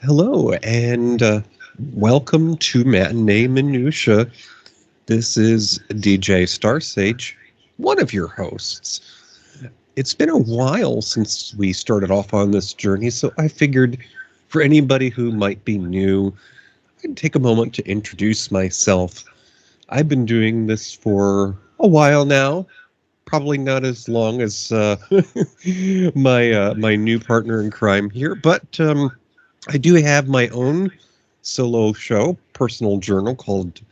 Hello, and welcome to Matinee Minutiae. This is DJ Starsage, one of your hosts. It's been a while since we started off on this journey, so I figured for anybody who might be new, I'd take a moment to introduce myself. I've been doing this for a while now, probably not as long as my new partner in crime here, but I do have my own solo show, personal journal called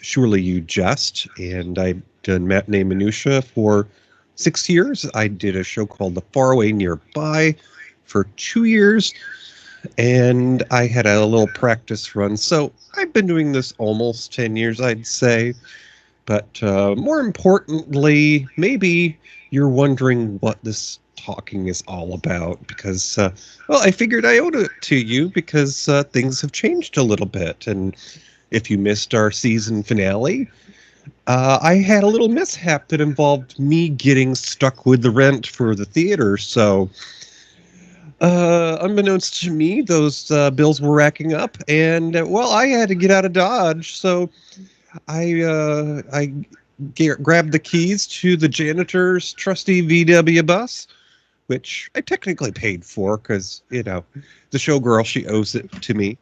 Surely You Jest, and I've done Matinee Minutia for 6 years. I did a show called The Faraway Nearby for 2 years, and I had a little practice run. So I've been doing this almost 10 years, I'd say. But more importantly, maybe you're wondering what this talking is all about because, well, I figured I owed it to you because things have changed a little bit. And if you missed our season finale, I had a little mishap that involved me getting stuck with the rent for the theater. So, unbeknownst to me, those bills were racking up, and well, I had to get out of Dodge. So I grabbed the keys to the janitor's trusty VW bus, which I technically paid for because, the showgirl, she owes it to me.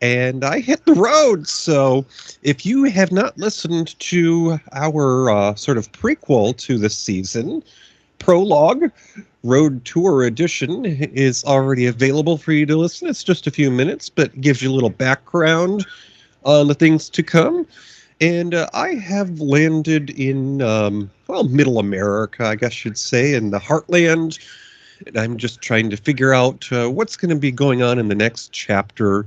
And I hit the road. So if you have not listened to our sort of prequel to this season, Prologue, Road Tour Edition is already available for you to listen. It's just a few minutes, but gives you a little background on the things to come. And I have landed in, middle America, I guess you'd say, in the heartland. And I'm just trying to figure out what's going to be going on in the next chapter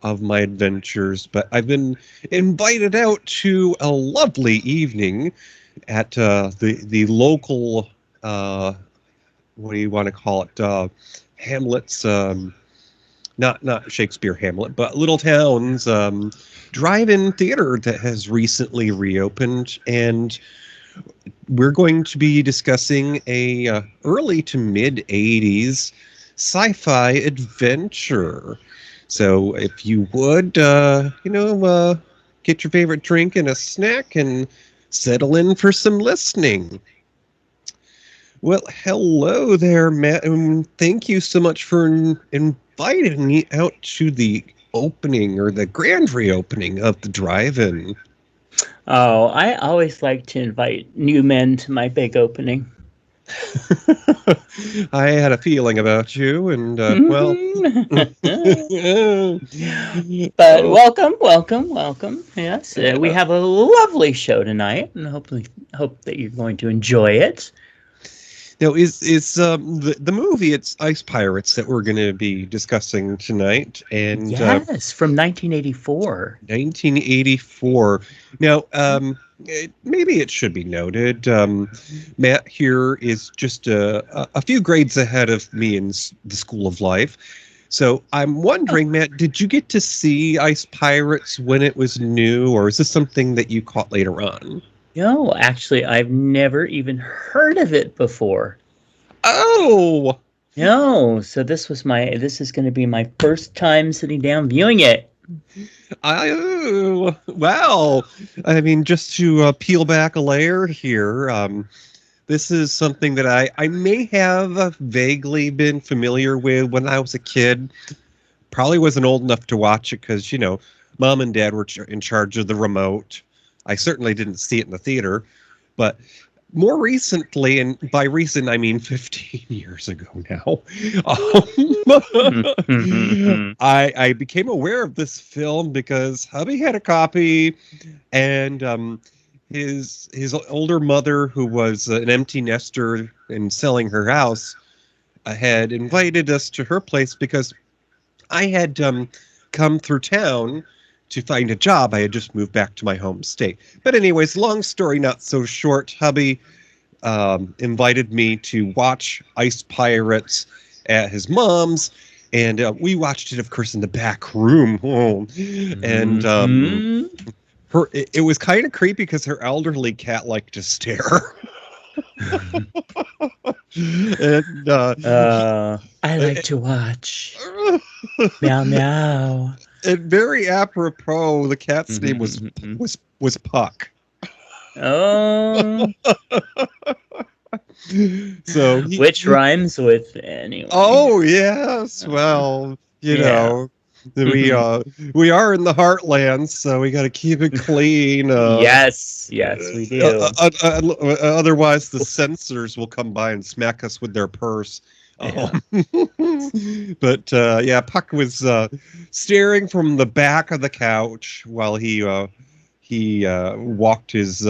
of my adventures. But I've been invited out to a lovely evening at the local, what do you want to call it, Hamlet's, not Shakespeare Hamlet, but Little Town's drive-in theater that has recently reopened, and we're going to be discussing a early to mid 80s sci-fi adventure. So if you would, get your favorite drink and a snack and settle in for some listening. Well, hello there, Matt, and thank you so much for inviting me out to the opening or the grand reopening of the drive-in. Oh, I always like to invite new men to my big opening. I had a feeling about you, and well, but welcome. Yes, we have a lovely show tonight, and hope that you're going to enjoy it. Now, is the movie? It's Ice Pirates that we're going to be discussing tonight, and yes, from 1984. 1984. Now, maybe it should be noted, Matt here is just a few grades ahead of me in the School of Life. So I'm wondering, Matt, did you get to see Ice Pirates when it was new, or is this something that you caught later on? No, actually, I've never even heard of it before. Oh! No, so this is going to be my first time sitting down viewing it. Well, I mean, just to peel back a layer here, this is something that I may have vaguely been familiar with when I was a kid. Probably wasn't old enough to watch it because, Mom and Dad were in charge of the remote. I certainly didn't see it in the theater, but more recently, and by recent I mean 15 years ago now, I became aware of this film because hubby had a copy, and his older mother, who was an empty nester and selling her house, had invited us to her place because I had come through town to find a job. I had just moved back to my home state. But anyways, long story not so short, hubby invited me to watch Ice Pirates at his mom's, and we watched it, of course, in the back room. And it was kind of creepy because her elderly cat liked to stare. And I like to watch. Meow meow. And very apropos, the cat's name was Puck. Oh, So which rhymes with anyway? Oh yes, well, Yeah. we are in the heartland, so we got to keep it clean. Yes, we do. Otherwise, the censors will come by and smack us with their purse. Yeah. But yeah, Puck was staring from the back of the couch while he walked his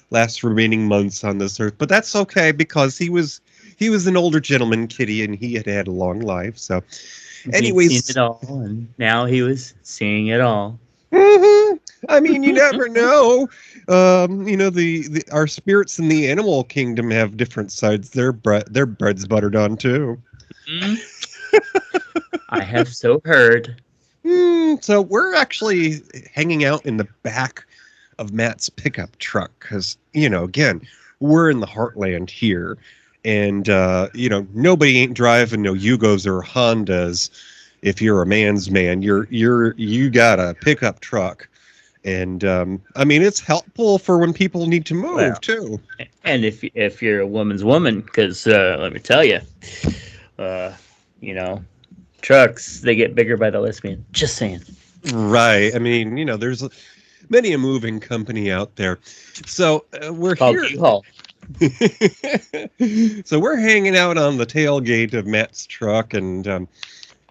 last remaining months on this earth. But that's okay because he was an older gentleman, Kitty, and he had a long life. So, anyways, he'd seen it all, and now he was seeing it all. I mean, you never know. Our spirits in the animal kingdom have different sides. Their bread's buttered on too. I have so heard. So we're actually hanging out in the back of Matt's pickup truck because, again, we're in the heartland here. And, nobody ain't driving no Yugos or Hondas. If you're a man's man, you got a pickup truck. And, it's helpful for when people need to move, too. And if you're a woman's woman, because let me tell you, trucks, they get bigger by the lesbian. Just saying. Right. I mean, there's many a moving company out there. So we're here. U-Haul. So we're hanging out on the tailgate of Matt's truck, and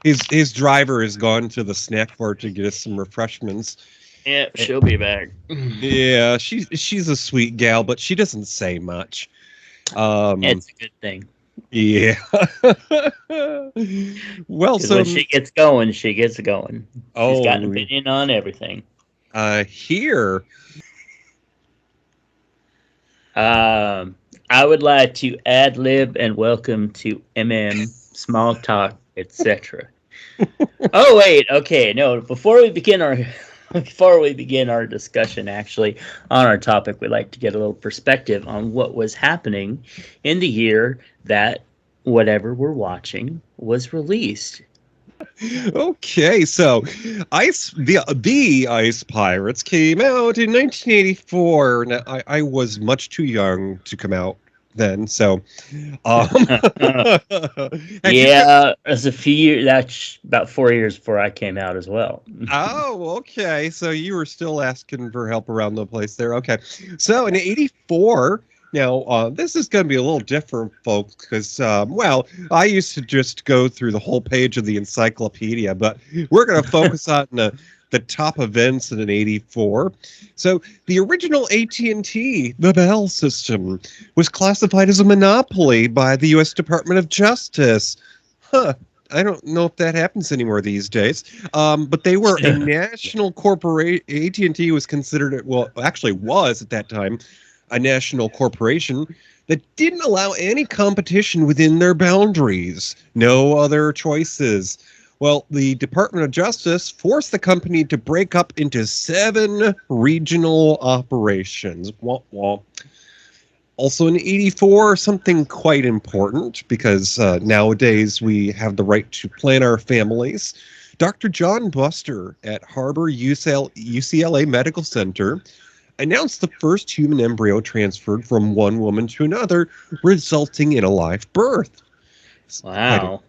his driver has gone to the snack bar to get us some refreshments. Yeah, she'll be back. Yeah, she's a sweet gal, but she doesn't say much. It's a good thing. Yeah. Well, so when she gets going, she gets going. She's got an opinion on everything. Here. I would like to ad lib and welcome to small talk, etc. Oh wait, okay, no. Before we begin our discussion, actually, on our topic, we'd like to get a little perspective on what was happening in the year that whatever we're watching was released. Okay, so the Ice Pirates came out in 1984. Now, I was much too young to come out then, so yeah, it's a few years. That's about 4 years before I came out as well. Oh, okay. So you were still asking for help around the place there. Okay, so in '84. Now, this is going to be a little different, folks, because, I used to just go through the whole page of the encyclopedia, but we're going to focus on the top events in '84. So the original AT&T, the Bell system, was classified as a monopoly by the U.S. Department of Justice. Huh. I don't know if that happens anymore these days. But they were a national corporation. AT&T was considered, actually was at that time, a national corporation that didn't allow any competition within their boundaries. No other choices. Well, the Department of Justice forced the company to break up into 7 regional operations. Wah, wah. Also in '84, something quite important, because nowadays we have the right to plan our families. Dr. John Buster at Harbor UCLA Medical Center announced the first human embryo transferred from one woman to another, resulting in a live birth. Wow.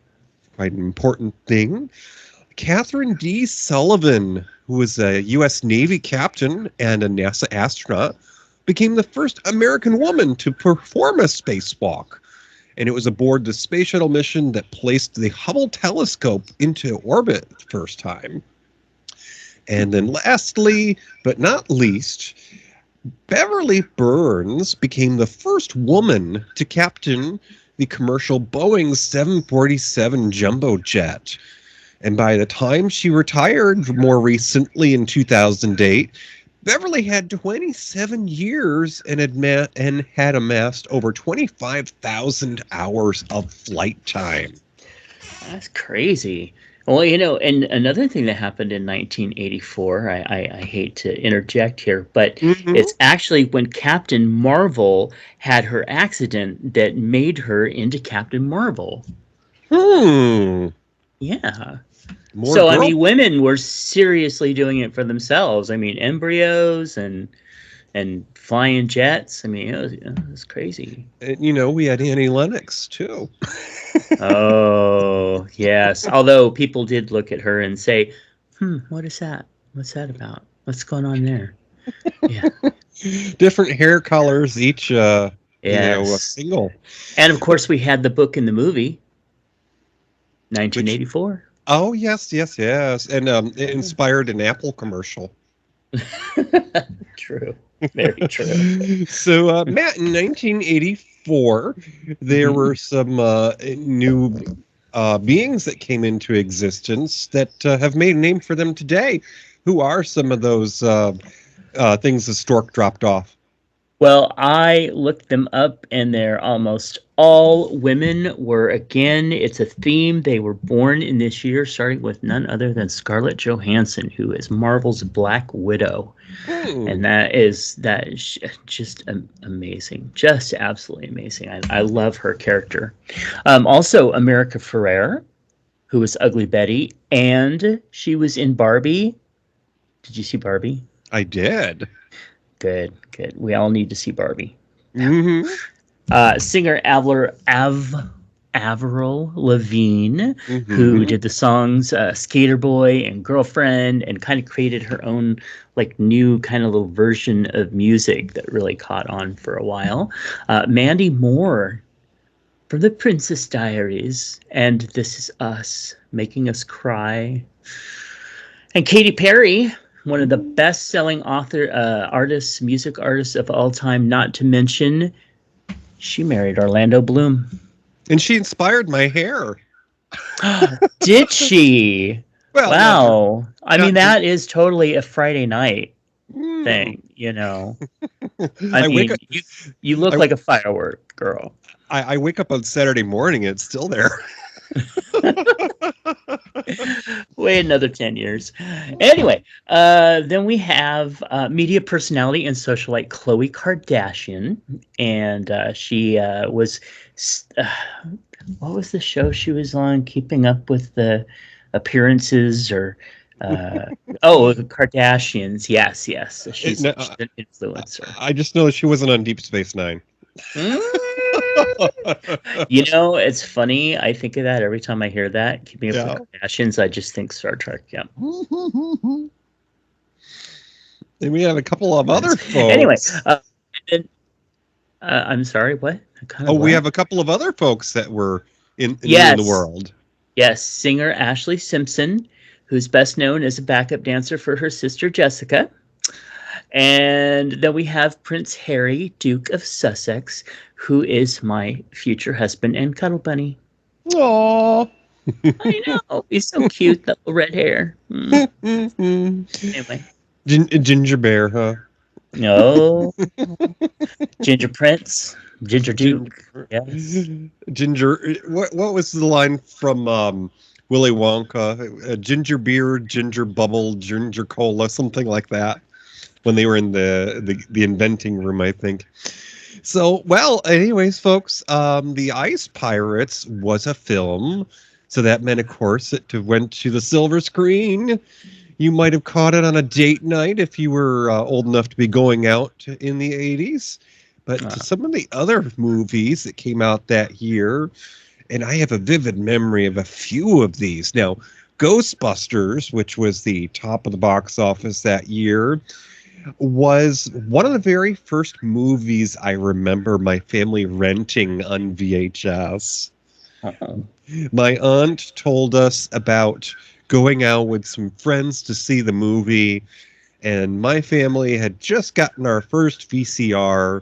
Quite an important thing. Catherine D. Sullivan, who was a U.S. Navy captain and a NASA astronaut, became the first American woman to perform a spacewalk. And it was aboard the space shuttle mission that placed the Hubble telescope into orbit the first time. And then lastly, but not least, Beverly Burns became the first woman to captain the commercial Boeing 747 jumbo jet. And by the time she retired more recently in 2008, Beverly had 27 years and had amassed over 25,000 hours of flight time. That's crazy. Well, and another thing that happened in 1984, I hate to interject here, but it's actually when Captain Marvel had her accident that made her into Captain Marvel. Hmm. Yeah. More So, I girl. mean, women were seriously doing it for themselves. I mean, embryos and flying jets. I mean, it was crazy. And, we had Annie Lennox too. Oh, yes. Although people did look at her and say, what is that? What's that about? What's going on there? Yeah. Different hair colors, each a Yes. single. And of course, we had the book in the movie, Which 1984. Oh, yes, yes, yes. And it inspired an Apple commercial. True. Very true. So, Matt, in 1984, there Mhm. were some new beings that came into existence that have made a name for them today. Who are some of those things the stork dropped off? Well, I looked them up, and they're almost all women. Again, it's a theme. They were born in this year, starting with none other than Scarlett Johansson, who is Marvel's Black Widow. Hmm. And that is just amazing, just absolutely amazing. I love her character. Also, America Ferrera, who was Ugly Betty, and she was in Barbie. Did you see Barbie? I did. Good, good. We all need to see Barbie. Mm-hmm. Singer Avril Lavigne, who Mm-hmm. did the songs Skater Boy and Girlfriend, and kind of created her own like new kind of little version of music that really caught on for a while. Mandy Moore from The Princess Diaries and This Is Us, Making Us Cry. And Katy Perry, one of the best-selling music artists of all time, not to mention she married Orlando Bloom. And she inspired my hair. Did she? Well, Wow. I mean, not that is totally a Friday night mm, thing, you know. I I wake mean, up. you look I, like a firework girl. I wake up on Saturday morning and it's still there. Wait another 10 years. Anyway, then we have media personality and socialite Khloe Kardashian. And she was, uh, what was the show she was on? Keeping Up with the Appearances or, the Kardashians. Yes, yes. She's No, an influencer. I just know she wasn't on Deep Space Nine. Mm. You know, it's funny. I think of that every time I hear that. Keeping Up with Yeah. the Kardashians, I just think Star Trek. Yeah. And we have a couple of other Anyway, folks. and, I'm sorry. What? Kind Oh, of we what? have a couple of other folks that were new in the Yes, world. yes. Singer Ashley Simpson, who's best known as a backup dancer for her sister Jessica. And then we have Prince Harry, Duke of Sussex, who is my future husband and cuddle bunny. Aww. I know. He's so cute, that little red hair. Anyway. Ginger Bear, huh? No. Ginger Prince. Ginger Ginger. Duke. Yes. Ginger. What was the line from Willy Wonka? Ginger beer, ginger bubble, ginger cola, something like that. When they were in the inventing room, I think. So, well, anyways, folks, the Ice Pirates was a film, so that meant, of course, it went to the silver screen. You might have caught it on a date night if you were old enough to be going out in the 80s. But to some of the other movies that came out that year, and I have a vivid memory of a few of these. Now, Ghostbusters, which was the top of the box office that year, was one of the very first movies I remember my family renting on VHS. Uh-oh. My aunt told us about going out with some friends to see the movie, and my family had just gotten our first VCR.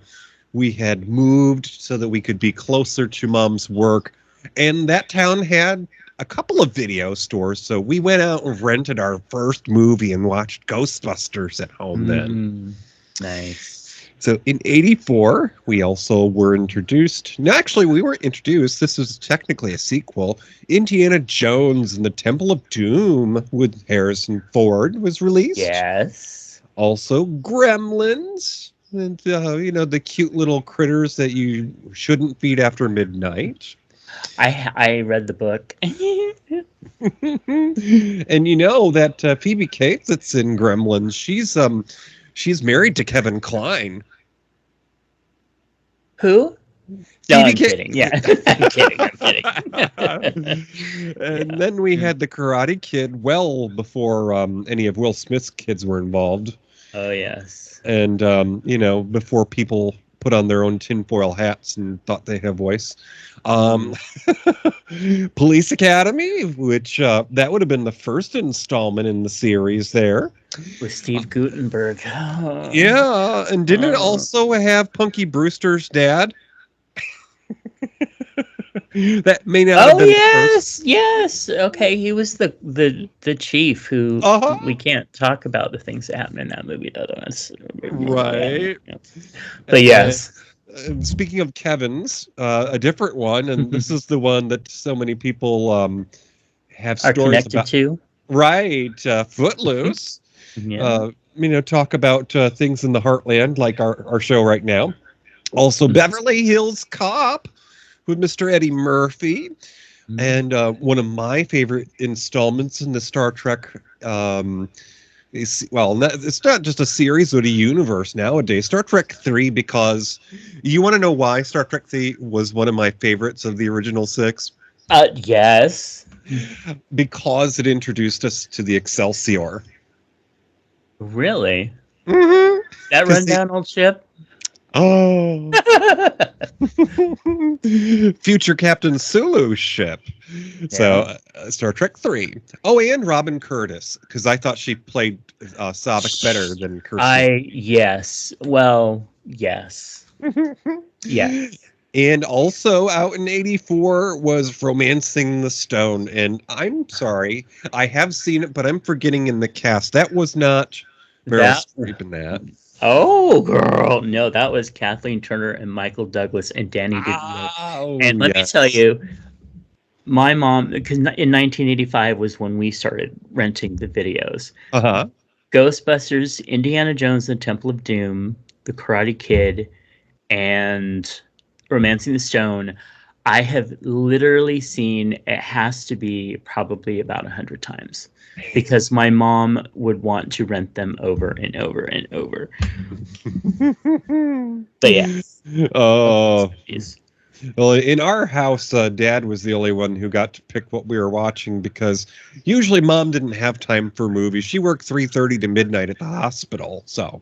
We had moved so that we could be closer to mom's work, and that town had a couple of video stores, so we went out and rented our first movie and watched Ghostbusters at home then. Nice. So in 84, we also were introduced. No, actually, we weren't introduced. This was technically a sequel. Indiana Jones and the Temple of Doom with Harrison Ford was released. Yes. Also, Gremlins. And, the cute little critters that you shouldn't feed after midnight. I read the book. And you know that Phoebe Cates that's in Gremlins, she's married to Kevin Kline. Who? No, Phoebe I'm kidding. Yeah, I'm kidding. I'm kidding. And Yeah. then we had the Karate Kid well before any of Will Smith's kids were involved. Oh yes. And before people put on their own tinfoil hats and thought they had a voice. Police Academy, which that would have been the first installment in the series there. With Steve Guttenberg. Yeah, and didn't it also have Punky Brewster's dad? That may not have Oh been the first. yes. Okay, he was the chief who we can't talk about the things that happen in that movie. Otherwise, Right. Yeah. But yes. And speaking of Kevin's, a different one, and this is the one that so many people have Are stories connected about. to. Right, Footloose. Yeah. Talk about things in the heartland, like our show right now. Also, Beverly Hills Cop with Mr. Eddie Murphy. And one of my favorite installments in the Star Trek it's not just a series, but a universe nowadays. Star Trek 3, because you want to know why Star Trek 3 was one of my favorites of the original 6? Yes. Because it introduced us to the Excelsior. Really? Mm-hmm. That rundown old ship? Oh. Future Captain Sulu's ship. Yeah. So, Star Trek 3. Oh, and Robin Curtis, because I thought she played Saavik better than Kirsten. Yes. Well, yes. Yes. And also out in 84 was Romancing the Stone. And I'm sorry, I have seen it, but I'm forgetting in the cast. That was not Meryl Streep in that. Oh, girl. No, that was Kathleen Turner and Michael Douglas and Danny DeVito. And let me tell you, my mom, because in 1985 was when we started renting the videos. Uh-huh. Ghostbusters, Indiana Jones and the Temple of Doom, The Karate Kid, and Romancing the Stone. I have literally seen, it has to be probably about 100 times, because my mom would want to rent them over and over and over. But yeah. Oh. Well, in our house, Dad was the only one who got to pick what we were watching, because usually Mom didn't have time for movies. She worked 3:30 to midnight at the hospital, so,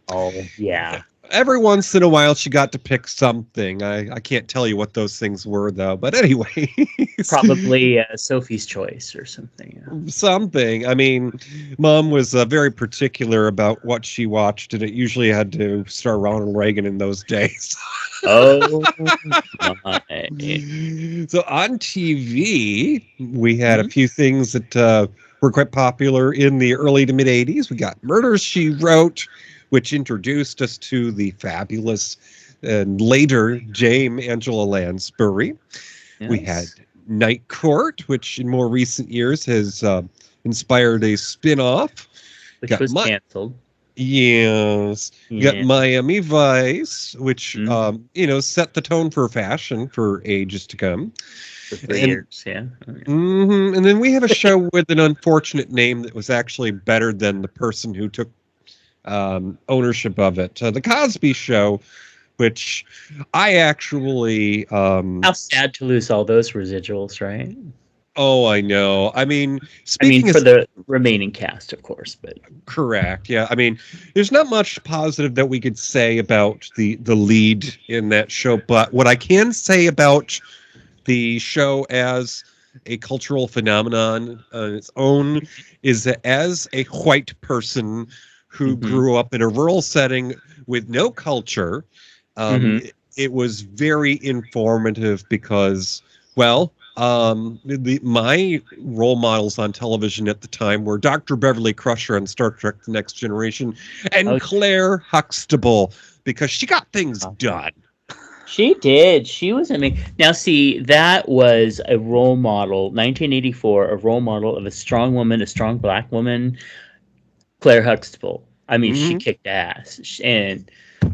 Oh, yeah. Every once in a while, she got to pick something. I can't tell you what those things were, though. But anyway. Probably Sophie's Choice or something. Yeah. Something. I mean, Mom was very particular about what she watched, and it usually had to star Ronald Reagan in those days. Oh, my. So on TV, we had a few things that were quite popular in the early to mid-'80s. We got Murder, She Wrote, which introduced us to the fabulous and later Dame Angela Lansbury. Yes. We had Night Court, which in more recent years has inspired a spin-off. Which was canceled. Yes. You got Miami Vice, which, set the tone for fashion for ages to come. For 3 years, yeah. Mm-hmm. And then we have a show with an unfortunate name that was actually better than the person who took ownership of it. The Cosby Show, which I actually... How sad to lose all those residuals, right? Oh, I know. I mean, for the remaining cast, of course, but... Correct, yeah. I mean, there's not much positive that we could say about the lead in that show, but what I can say about the show as a cultural phenomenon on its own is that as a white person who grew up in a rural setting with no culture, it was very informative because, well, my role models on television at the time were Dr. Beverly Crusher on Star Trek The Next Generation and Claire Huxtable, because she got things done. She did. She was amazing. Now, see, that was a role model, 1984, a role model of a strong woman, a strong black woman, Claire Huxtable. I mean, she kicked ass. And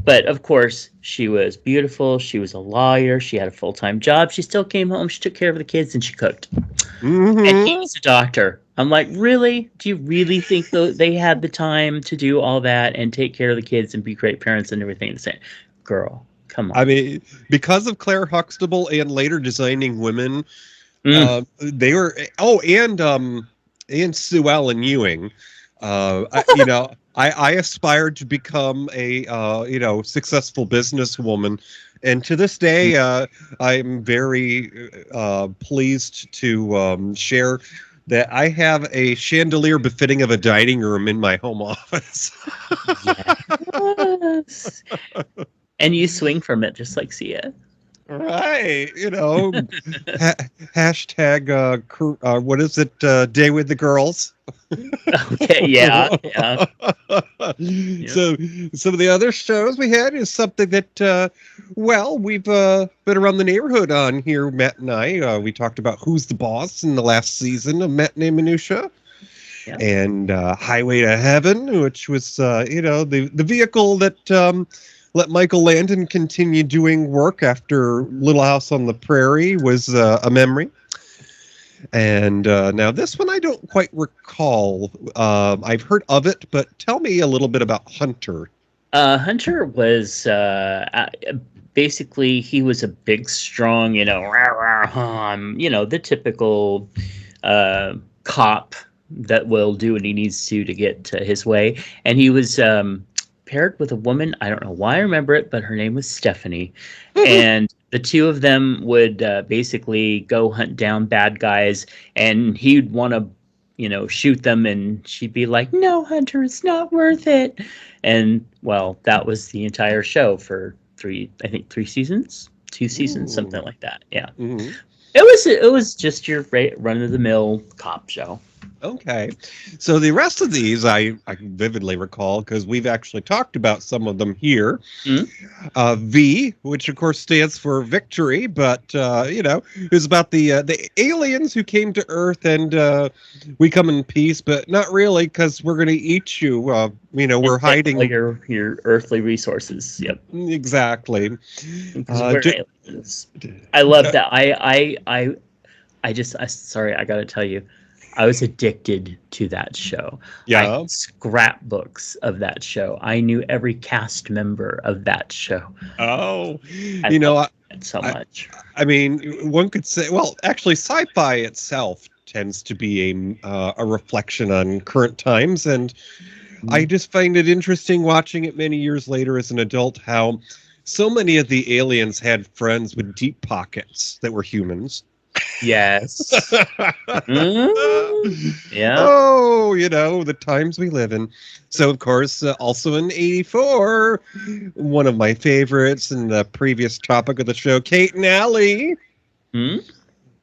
But of course, she was beautiful. She was a lawyer. She had a full-time job. She still came home. She took care of the kids and she cooked. And he Mm-hmm. was a doctor. I'm like, really? Do you really think they had the time to do all that and take care of the kids and be great parents and everything? The same, girl, come I on. mean, because of Claire Huxtable and later designing women, Mm. they were. Oh, and Sue Ellen Ewing. I aspired to become a successful businesswoman, and to this day, I'm very pleased to share that I have a chandelier befitting of a dining room in my home office. Yes. And you swing from it just like Sia. Right, ha- hashtag what is it? Day with the girls. Okay, yeah, yeah. Yep. So some of the other shows we had is something that we've been around the neighborhood on here, Matt and I. We talked about Who's the Boss in the last season of Matinee Minutiae. Yeah. And Highway to Heaven, which was the vehicle that let Michael Landon continue doing work after Little House on the Prairie was a memory. And now this one I don't quite recall. I've heard of it, but tell me a little bit about Hunter. Hunter was basically he was a big, strong, rah, rah, the typical cop that will do what he needs to get his way. And he was paired with a woman. I don't know why I remember it, but her name was Stephanie. And the two of them would basically go hunt down bad guys, and he'd want to shoot them, and she'd be like, no, Hunter, it's not worth it. And well, that was the entire show for three seasons, 2 seasons, something like that. Yeah. Mm-hmm. It was just your run of the mill cop show. Okay. So the rest of these I vividly recall because we've actually talked about some of them here. V, which of course stands for victory, but is about the aliens who came to Earth and we come in peace, but not really because we're going to eat you. We're hiding all your earthly resources. Yep. Exactly. Because we're aliens. I love that. Sorry, I got to tell you. I was addicted to that show. Yeah. I had scrapbooks of that show. I knew every cast member of that show. Oh, I loved it so much. I mean, one could say, well, actually, sci-fi itself tends to be a reflection on current times, and I just find it interesting watching it many years later as an adult how so many of the aliens had friends with deep pockets that were humans. Yes. Yeah. Oh, the times we live in. So, of course, also in 84, one of my favorites and the previous topic of the show, Kate and Allie.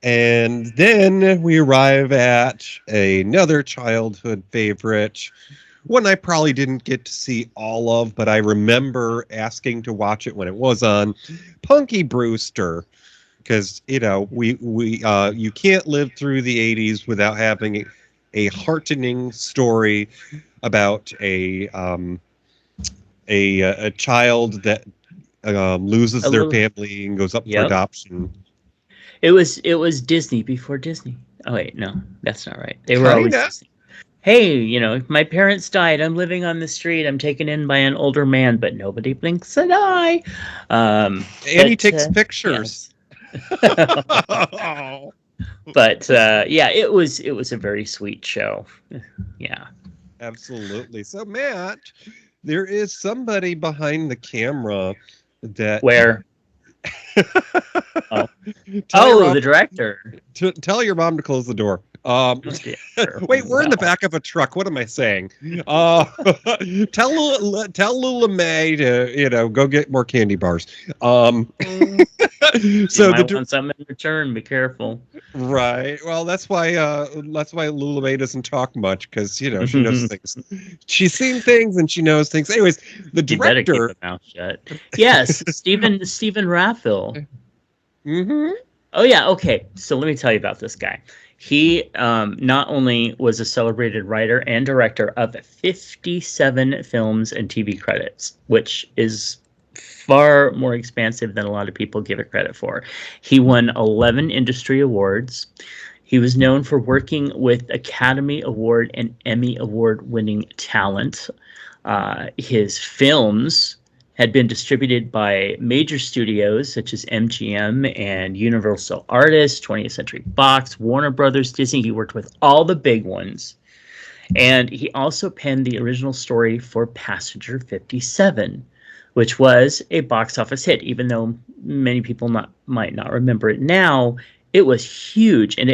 And then we arrive at another childhood favorite, one I probably didn't get to see all of, but I remember asking to watch it when it was on, Punky Brewster. Because we you can't live through the 80s without having a heartening story about a child that loses their family and goes up for adoption. It was Disney before Disney. Oh wait, no, that's not right. They were always Disney. Hey, my parents died. I'm living on the street. I'm taken in by an older man, but nobody blinks an eye. And he takes pictures. Yes. But it was a very sweet show. Yeah, absolutely. So Matt, there is somebody behind the camera that where the director. Tell your mom to close the door. Wait, we're in the back of a truck. What am I saying? Tell Lula May to go get more candy bars. So you might want something in return. Be careful. Right. Well, that's why Lula May doesn't talk much because she knows things. She's seen things and she knows things. Anyways, the director. You better keep your mouth shut. Yes, Stephen Raffel. Mm-hmm. Oh yeah. Okay. So let me tell you about this guy. He not only was a celebrated writer and director of 57 films and TV credits, which is far more expansive than a lot of people give it credit for. He won 11 industry awards. He was known for working with Academy Award and Emmy Award winning talent. His films had been distributed by major studios such as MGM and Universal Artists, 20th Century Fox, Warner Brothers, Disney. He worked with all the big ones. And he also penned the original story for Passenger 57, which was a box office hit. Even though many people might not remember it now, it was huge. And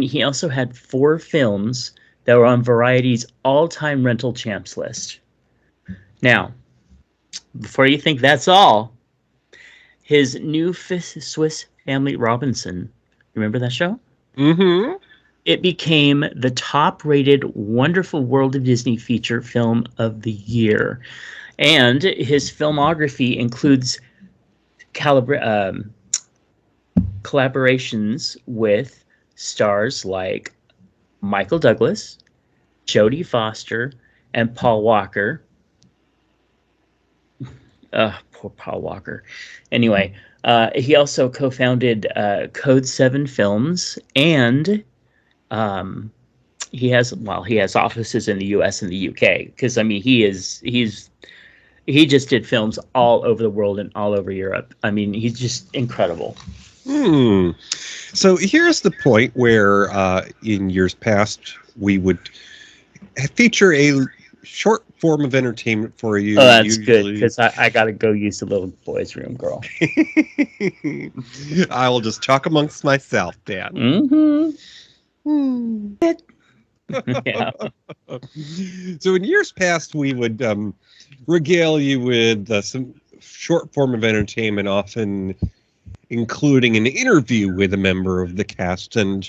he also had 4 films that were on Variety's all-time rental champs list. Now, before you think that's all, his new Swiss Family Robinson, remember that show? Mm-hmm. It became the top-rated Wonderful World of Disney feature film of the year. And his filmography includes collaborations with stars like Michael Douglas, Jodie Foster, and Paul Walker. Poor Paul Walker. Anyway, he also co-founded Code 7 Films, and he has offices in the U.S. and the U.K. because I mean he just did films all over the world and all over Europe. I mean, he's just incredible. So here's the point where in years past we would feature a short form of entertainment for you. Oh, that's good, because I got to go use the little boy's room, girl. I will just talk amongst myself, Dan. Mm-hmm. Yeah. So in years past, we would regale you with some short form of entertainment, often including an interview with a member of the cast. And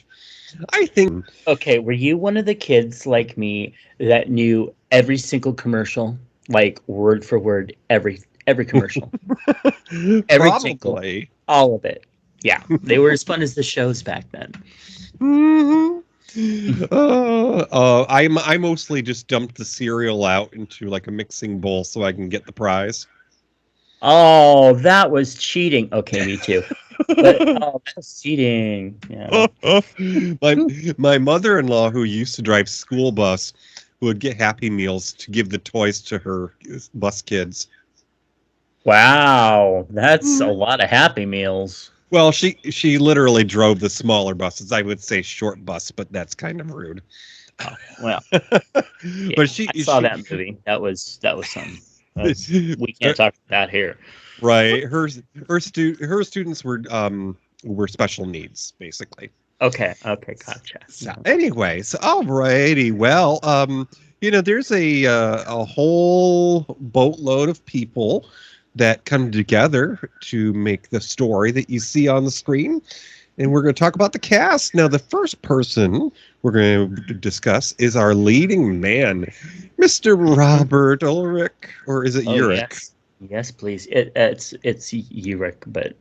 I think... Okay, were you one of the kids like me that knew every single commercial, like word for word, every commercial? Every single, all of it. Yeah, they were as fun as the shows back then. Mm-hmm. I mostly just dumped the cereal out into like a mixing bowl so I can get the prize. Oh, that was cheating. Okay, me too. But that's cheating. Yeah. My mother-in-law, who used to drive school bus, would get Happy Meals to give the toys to her bus kids. Wow, that's a lot of Happy Meals. Well, she literally drove the smaller buses. I would say short bus, but that's kind of rude. Oh, well, yeah, but I saw that movie. That was something. We can't talk about that here. Right. Her students were special needs, basically. Okay, gotcha. So, anyways, alrighty. Well, there's a whole boatload of people that come together to make the story that you see on the screen. And we're going to talk about the cast. Now, the first person we're going to discuss is our leading man, Mr. Robert Ulrich, or is it Ulrich? Yes, please. It's Ulrich, but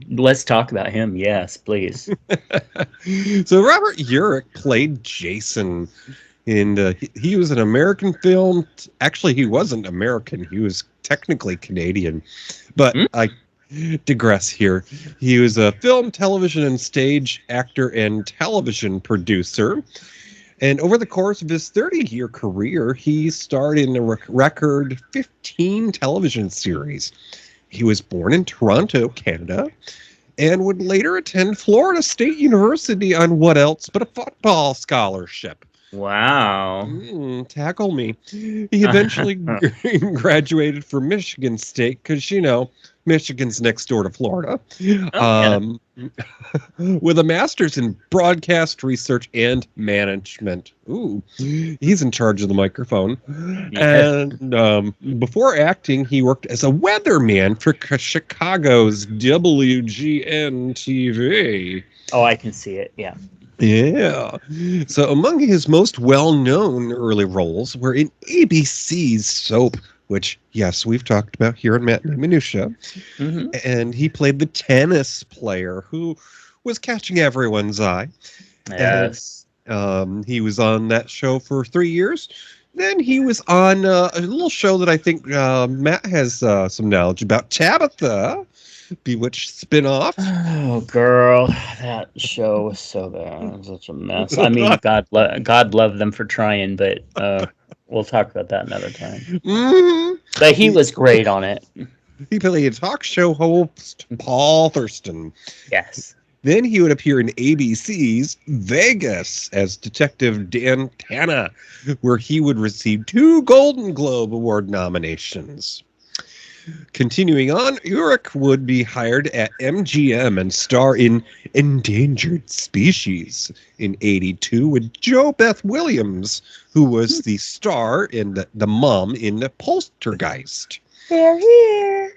let's talk about him. Yes, please. So Robert Ulrich played Jason. And he was an American film. Actually, he wasn't American. He was technically Canadian. But I digress here. He was a film, television, and stage actor and television producer. And over the course of his 30-year career, he starred in a record 15 television series. He was born in Toronto, Canada, and would later attend Florida State University on what else but a football scholarship. Wow. Tackle me. He eventually graduated from Michigan State because, Michigan's next door to Florida. With a master's in broadcast research and management. Ooh, he's in charge of the microphone. Yes. And before acting, he worked as a weatherman for Chicago's WGN-TV. Oh, I can see it. Yeah. Yeah. So among his most well-known early roles were in ABC's soap, which, yes, we've talked about here on Matinee Minutiae. Mm-hmm. And he played the tennis player who was catching everyone's eye. Yes. And, he was on that show for 3 years. Then he was on a little show that I think Matt has some knowledge about, Tabitha, Bewitched spinoff. Oh, girl, that show was so bad. It was such a mess. I mean, God love them for trying, but we'll talk about that another time. Mm-hmm. But he was great on it. He played talk show host Paul Thurston. Yes. Then he would appear in ABC's Vegas as Detective Dan Tana, where he would receive 2 Golden Globe Award nominations. Continuing on, Urich would be hired at MGM and star in Endangered Species in '82 with Jo Beth Williams, who was the star in the mom in Poltergeist. They're here.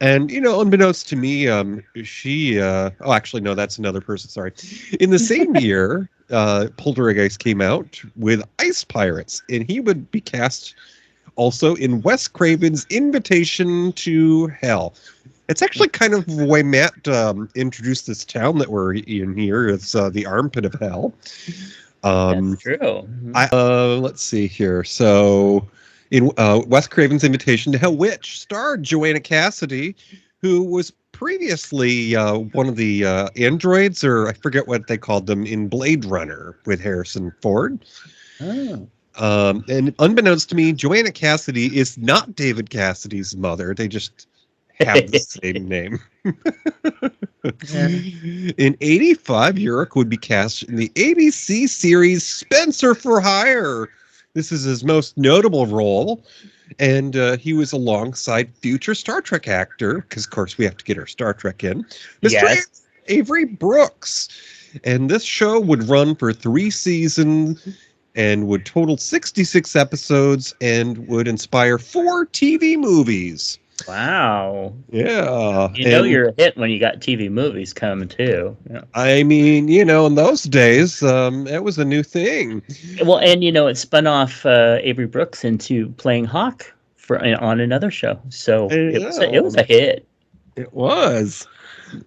And, unbeknownst to me, she, actually, no, that's another person, sorry. In the same year, Poltergeist came out with Ice Pirates, and he would be cast also in Wes Craven's Invitation to Hell. It's actually kind of the way Matt introduced this town that we're in here. It's the armpit of hell. That's true. Let's see here. So in Wes Craven's Invitation to Hell, which starred Joanna Cassidy, who was previously one of the androids, or I forget what they called them, in Blade Runner with Harrison Ford. Oh. And unbeknownst to me, Joanna Cassidy is not David Cassidy's mother. They just have the same name. In '85, Urich would be cast in the ABC series Spencer for Hire. This is his most notable role. And he was alongside future Star Trek actor, because, of course, we have to get our Star Trek in, Mr. Avery Brooks. And this show would run for 3 seasons and would total 66 episodes and would inspire 4 TV movies. Wow. Yeah. You're a hit when you got TV movies coming, too. Yeah. I mean, in those days, it was a new thing. Well, and, it spun off Avery Brooks into playing Hawk on another show. So it was a hit. It was.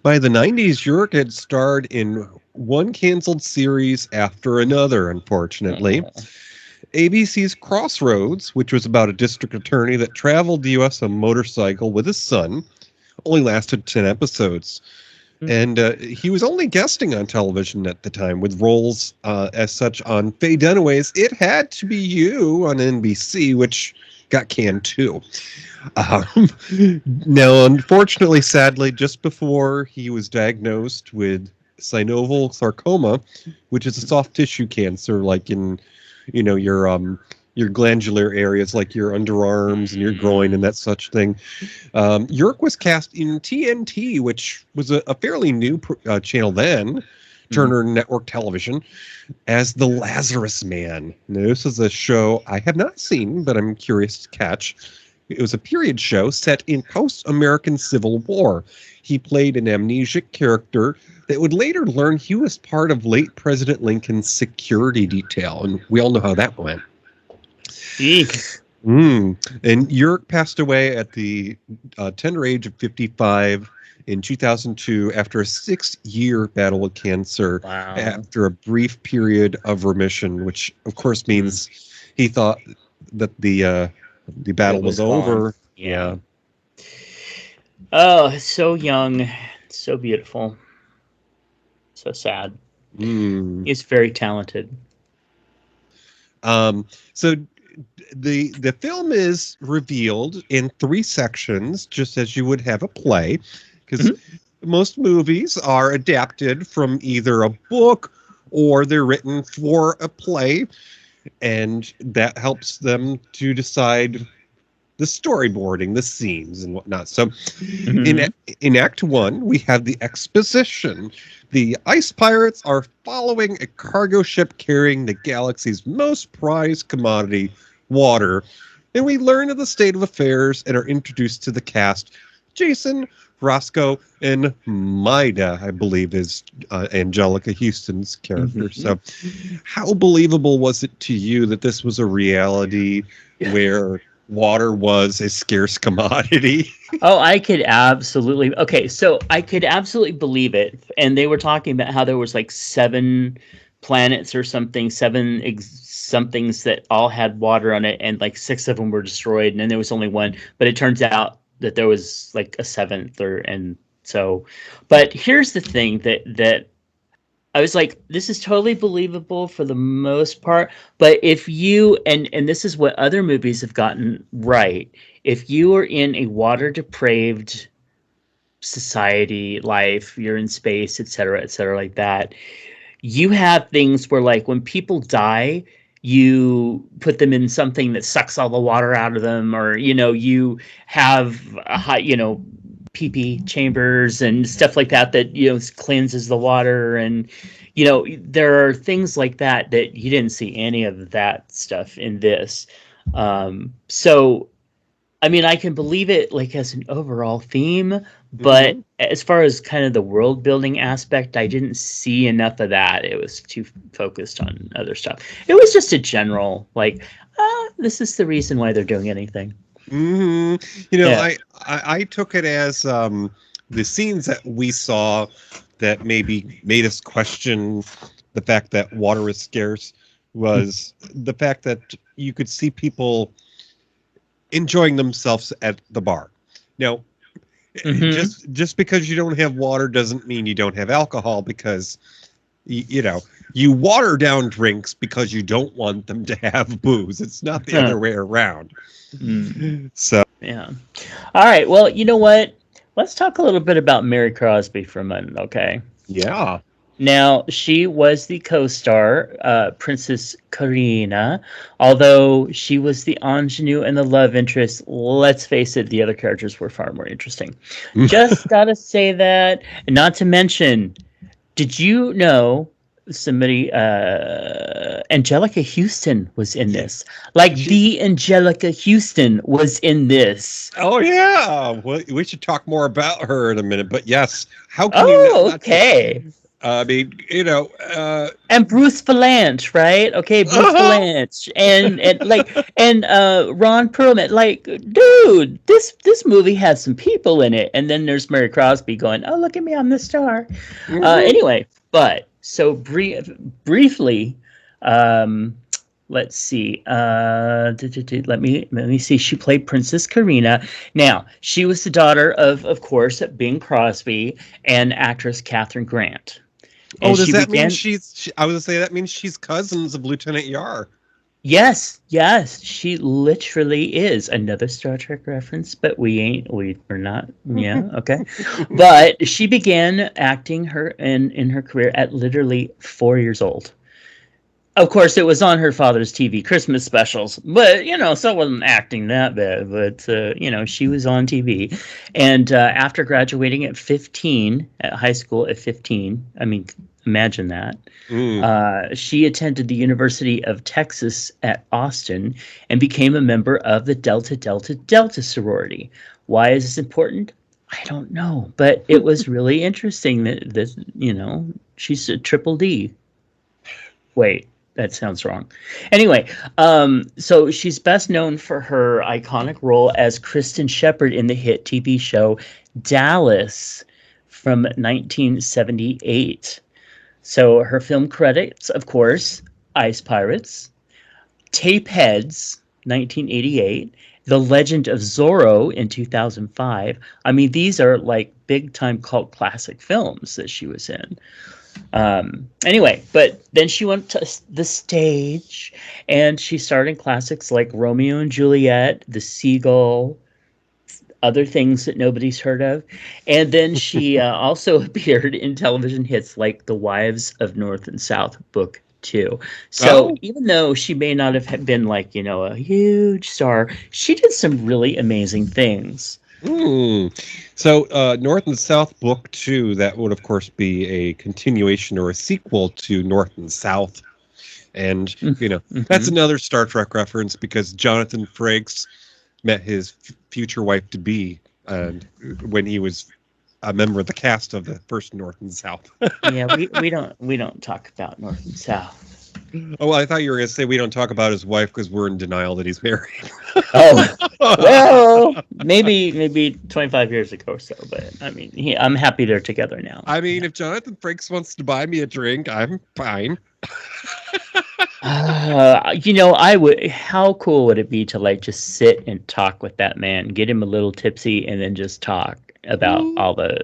By the 90s, Urich had starred in one canceled series after another, unfortunately. ABC's Crossroads, which was about a district attorney that traveled the U.S. on a motorcycle with his son, only lasted 10 episodes. And he was only guesting on television at the time, with roles as such on Faye Dunaway's It Had to Be You on NBC, which got canned too. Now, unfortunately, sadly, just before he was diagnosed with synovial sarcoma, which is a soft tissue cancer, like in, your glandular areas, like your underarms and your groin and that such thing. Urich was cast in TNT, which was a fairly new channel then, Turner Network Television, as the Lazarus Man. Now, this is a show I have not seen, but I'm curious to catch. It was a period show set in post-American Civil War. He played an amnesic character that would later learn he was part of late President Lincoln's security detail, and we all know how that went. And Urich passed away at the tender age of 55 in 2002 after a 6-year battle with cancer. Wow. After a brief period of remission, which of course means he thought that the battle was over. Yeah. Oh, so young, so beautiful, so sad. He's very talented. So the film is revealed in 3 sections, just as you would have a play, because most movies are adapted from either a book or they're written for a play, and that helps them to decide the storyboarding, the scenes, and whatnot. So in Act 1, we have the exposition. The ice pirates are following a cargo ship carrying the galaxy's most prized commodity, water, and we learn of the state of affairs and are introduced to the cast. Jason, Roscoe, and Maida, I believe, is Angelica Houston's character. So how believable was it to you that this was a reality where water was a scarce commodity? I could absolutely believe it. And they were talking about how there was like 7 planets or something, somethings that all had water on it, and like 6 of them were destroyed, and then there was only one. But it turns out that there was like a 7th, and so. But here's the thing that I was like, this is totally believable for the most part. But if you and this is what other movies have gotten right, if you are in a water depraved society, life, you're in space, et cetera, like that, you have things where, like, when people die, you put them in something that sucks all the water out of them, or you have a high, pee-pee chambers and stuff like that cleanses the water, and there are things like that you didn't see any of that stuff in this. So I mean, I can believe it like as an overall theme, but as far as kind of the world building aspect, I didn't see enough of that. It was too focused on other stuff. It was just a general like, this is the reason why they're doing anything. I took it as the scenes that we saw that maybe made us question the fact that water is scarce was the fact that you could see people enjoying themselves at the bar. Now, just because you don't have water doesn't mean you don't have alcohol, because you water down drinks because you don't want them to have booze. It's not the other way around. So yeah. All right. Well, you know what? Let's talk a little bit about Mary Crosby for a minute, okay? Yeah. Now, she was the co-star, Princess Karina. Although she was the ingenue and the love interest, let's face it, the other characters were far more interesting. Just gotta say that. Not to mention, did you know somebody, Angelica Houston was in this? Like, the Angelica Houston was in this. Oh, yeah. Well, we should talk more about her in a minute. But yes, how can you not? Okay. I mean, and Bruce Valanche, right? Okay, Bruce Valanche, and Ron Perlman. Like, dude, this movie has some people in it. And then there's Mary Crosby going, "Oh, look at me, I'm the star." Anyway, but so briefly, let's see. Let me see. She played Princess Karina. Now, she was the daughter of course, Bing Crosby and actress Catherine Grant. And does that mean I was gonna say that means she's cousins of Lieutenant Yar? Yes, she literally is. Another Star Trek reference, but we're not. Yeah, okay. But she began acting in her career at literally 4 years old. Of course, it was on her father's TV Christmas specials, but, so it wasn't acting that bad. But, she was on TV. And after graduating at 15, at high school at 15, I mean, imagine that, she attended the University of Texas at Austin and became a member of the Delta Delta Delta sorority. Why is this important? I don't know. But it was really interesting that she's a triple D. Wait. That sounds wrong. Anyway, so she's best known for her iconic role as Kristen Shepherd in the hit TV show Dallas from 1978. So her film credits, of course, Ice Pirates, Tapeheads, 1988, The Legend of Zorro in 2005. I mean, these are like big-time cult classic films that she was in. Anyway, but then she went to the stage and she starred in classics like Romeo and Juliet, The Seagull, other things that nobody's heard of. And then she also appeared in television hits like The Wives of North and South Book 2. So even though she may not have been like, a huge star, she did some really amazing things. So North and South Book 2, that would of course be a continuation or a sequel to North and South. And that's another Star Trek reference, because Jonathan Frakes met his future wife to be when he was a member of the cast of the first North and South. Yeah, we don't talk about North and South. Oh, well, I thought you were going to say we don't talk about his wife because we're in denial that he's married. Well, maybe 25 years ago or so, but I mean, I'm happy they're together now. I mean, if Jonathan Frakes wants to buy me a drink, I'm fine. I would. How cool would it be to like just sit and talk with that man, get him a little tipsy, and then just talk about all the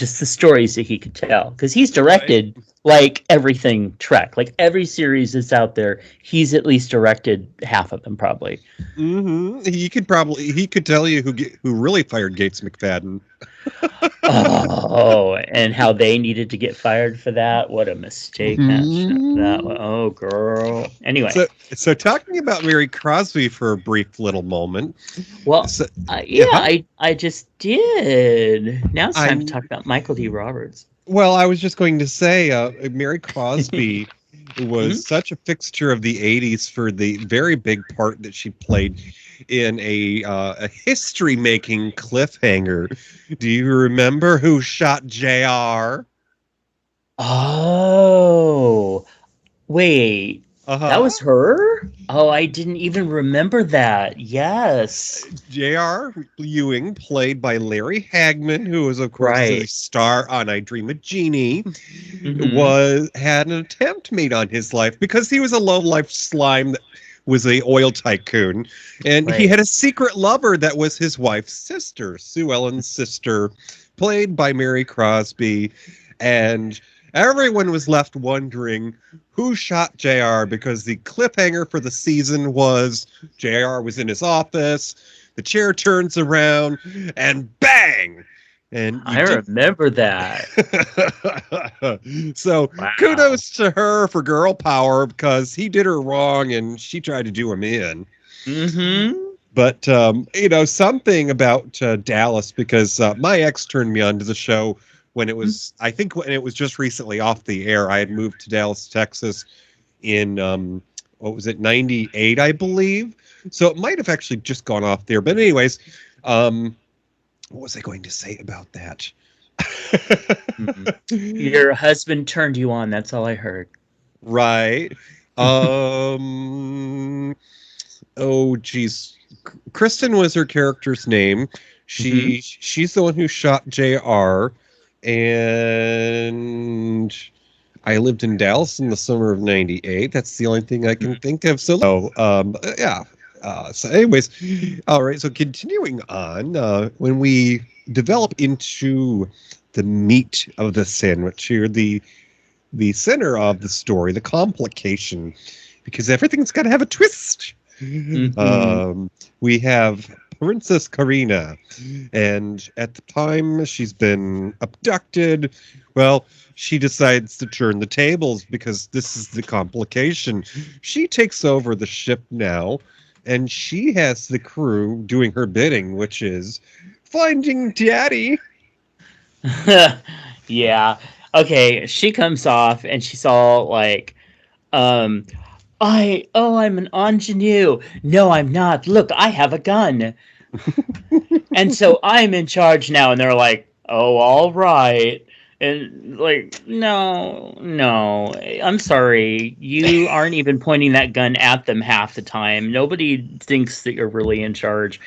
stories that he could tell? Because he's Right. directed like everything Trek, like every series that's out there. He's at least directed half of them, probably. He could tell you who really fired Gates McFadden. Oh, and how they needed to get fired for that. What a mistake that was. Mhm. Oh, girl. Anyway, So talking about Mary Crosby for a brief little moment. well, So, yeah, yeah, I just did. Now it's time to I talk about Michael D. Roberts. well, I was just going to say, Mary Crosby was Mhm. such a fixture of the '80s for the very big part that she played in a history-making cliffhanger. Do you remember who shot Jr.? Oh, wait. Uh That huh. was her? Oh, I didn't even remember that. Yes. J.R. Ewing, played by Larry Hagman, who was, of course, the Right. star on I Dream of Jeannie, Hmm. had an attempt made on his life because he was a low life slime that was a oil tycoon, and he Right. had a secret lover that was his wife's sister, Sue Ellen's sister, played by Mary Crosby, and everyone was left wondering who shot JR because the cliffhanger for the season was JR was in his office, the chair turns around, and bang! And you I did. remember that. So Wow. kudos to her for girl power because he did her wrong and she tried to do him in. Hmm. But something about Dallas because my ex turned me on to the show when it was, I think, when it was just recently off the air. I had moved to Dallas, Texas in what was it, '98, I believe. So it might have actually just gone off there. But anyways, what was I going to say about that? Mhm. Your husband turned you on. That's all I heard. Right. Um. Oh, geez. Kristen was her character's name. Hmm. She's the one who shot Jr. And I lived in Dallas in the summer of '98. That's the only thing I can think of. Yeah. Anyways, all right. So continuing on, when we develop into the meat of the sandwich here, the center of the story, the complication, because everything's got to have a twist. Hmm. Um, we have Princess Karina, and at the time she's been abducted. Well, she decides to turn the tables because this is the complication. She takes over the ship now, and she has the crew doing her bidding, which is finding Daddy. Yeah. Okay. She comes off and she's all like, um, I'm an ingenue. No, I'm not. Look, I have a gun. And so I'm in charge now. And they're like, oh, all right. And like, no, no, I'm sorry. You aren't even pointing that gun at them half the time. Nobody thinks that you're really in charge.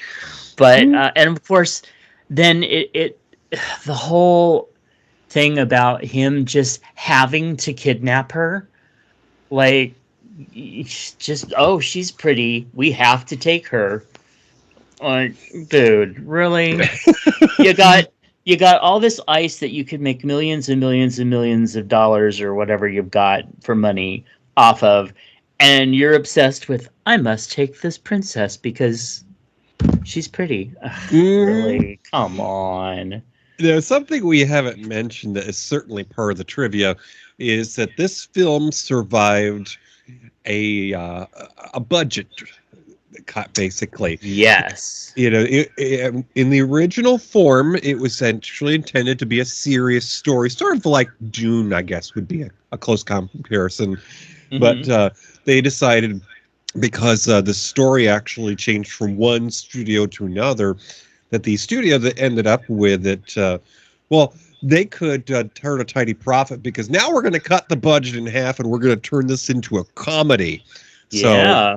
But, and of course, then the whole thing about him just having to kidnap her, like, just, oh, she's pretty, we have to take her. Like, dude, really? you got you got all this ice that you could make millions and millions and millions of dollars or whatever you've got for money off of, and you're obsessed with, I must take this princess because she's pretty. Ugh, Mhm. really, come on. Something we haven't mentioned that is certainly part of the trivia is that this film survived a a budget, basically. Yes. In the original form, it was actually intended to be a serious story, sort of like Dune, I guess, would be a close comparison. But Hmm. they decided because the story actually changed from one studio to another, that the studio that ended up with it, well, they could turn a tidy profit because now we're going to cut the budget in half and we're going to turn this into a comedy. So, Yeah.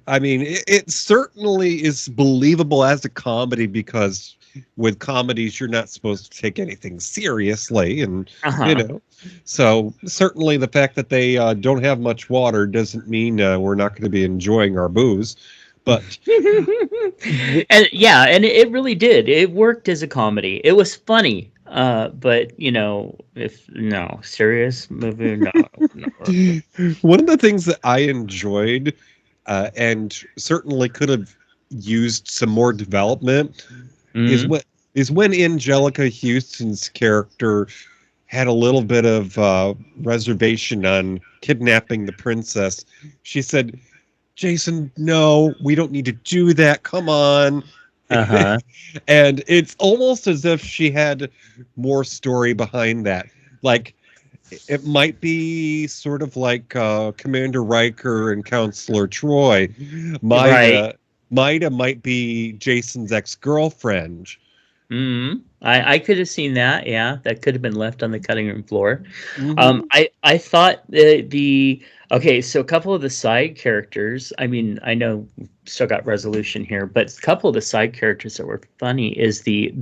I mean, it certainly is believable as a comedy because with comedies, you're not supposed to take anything seriously, and you Uh-huh. know, so certainly the fact that they don't have much water doesn't mean we're not going to be enjoying our booze. But And yeah, and it really did. It worked as a comedy. It was funny. But if no serious movie, no, no. one of the things that I enjoyed and certainly could have used some more development is Mhm. when Angelica Houston's character had a little bit of reservation on kidnapping the princess. She said, "Jason, no, we don't need to do that. Come on." Uh-huh. And it's almost as if she had more story behind that. Like it might be sort of like Commander Riker and Counselor Troy. Right. Maida might be Jason's ex-girlfriend. I could have seen that. Yeah, that could have been left on the cutting room floor. Hmm. I thought the okay, so a couple of the side characters. I mean, I know we've still got resolution here, but a couple of the side characters that were funny is the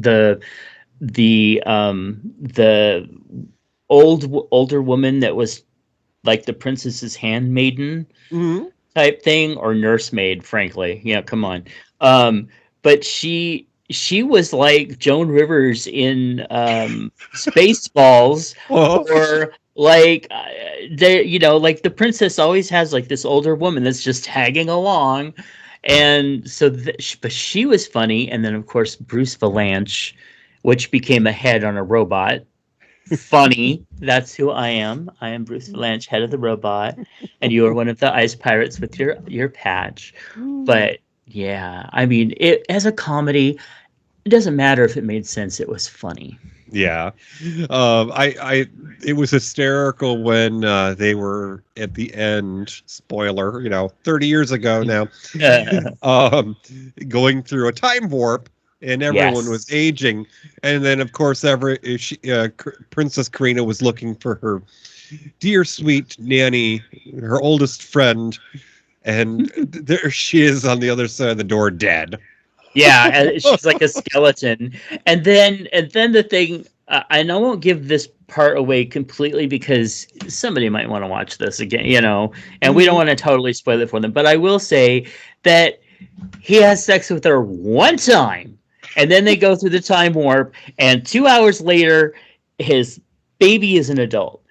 older woman that was like the princess's handmaiden Hmm. type thing, or nursemaid, frankly. Yeah, come on. But she was like Joan Rivers in Spaceballs, Oh, or like like the princess always has like this older woman that's just tagging along, and so but she was funny, and then of course Bruce Valanche, which became a head on a robot. Funny. That's who I am. I am Bruce Valanche, head of the robot, and you are one of the ice pirates with your patch. But yeah, I mean, it as a comedy, it doesn't matter if it made sense. It was funny. yeah. It was hysterical when they were at the end. Spoiler, 30 years ago now, um, going through a time warp, and everyone was Yes. aging. And then, of course, Princess Karina was looking for her dear sweet nanny, her oldest friend, and there she is on the other side of the door, dead. Yeah, and she's like a skeleton. And then the thing, and I won't give this part away completely because somebody might want to watch this again, and we don't Mhm. want to totally spoil it for them. But I will say that he has sex with her one time, and then they go through the time warp, and 2 hours later, his baby is an adult.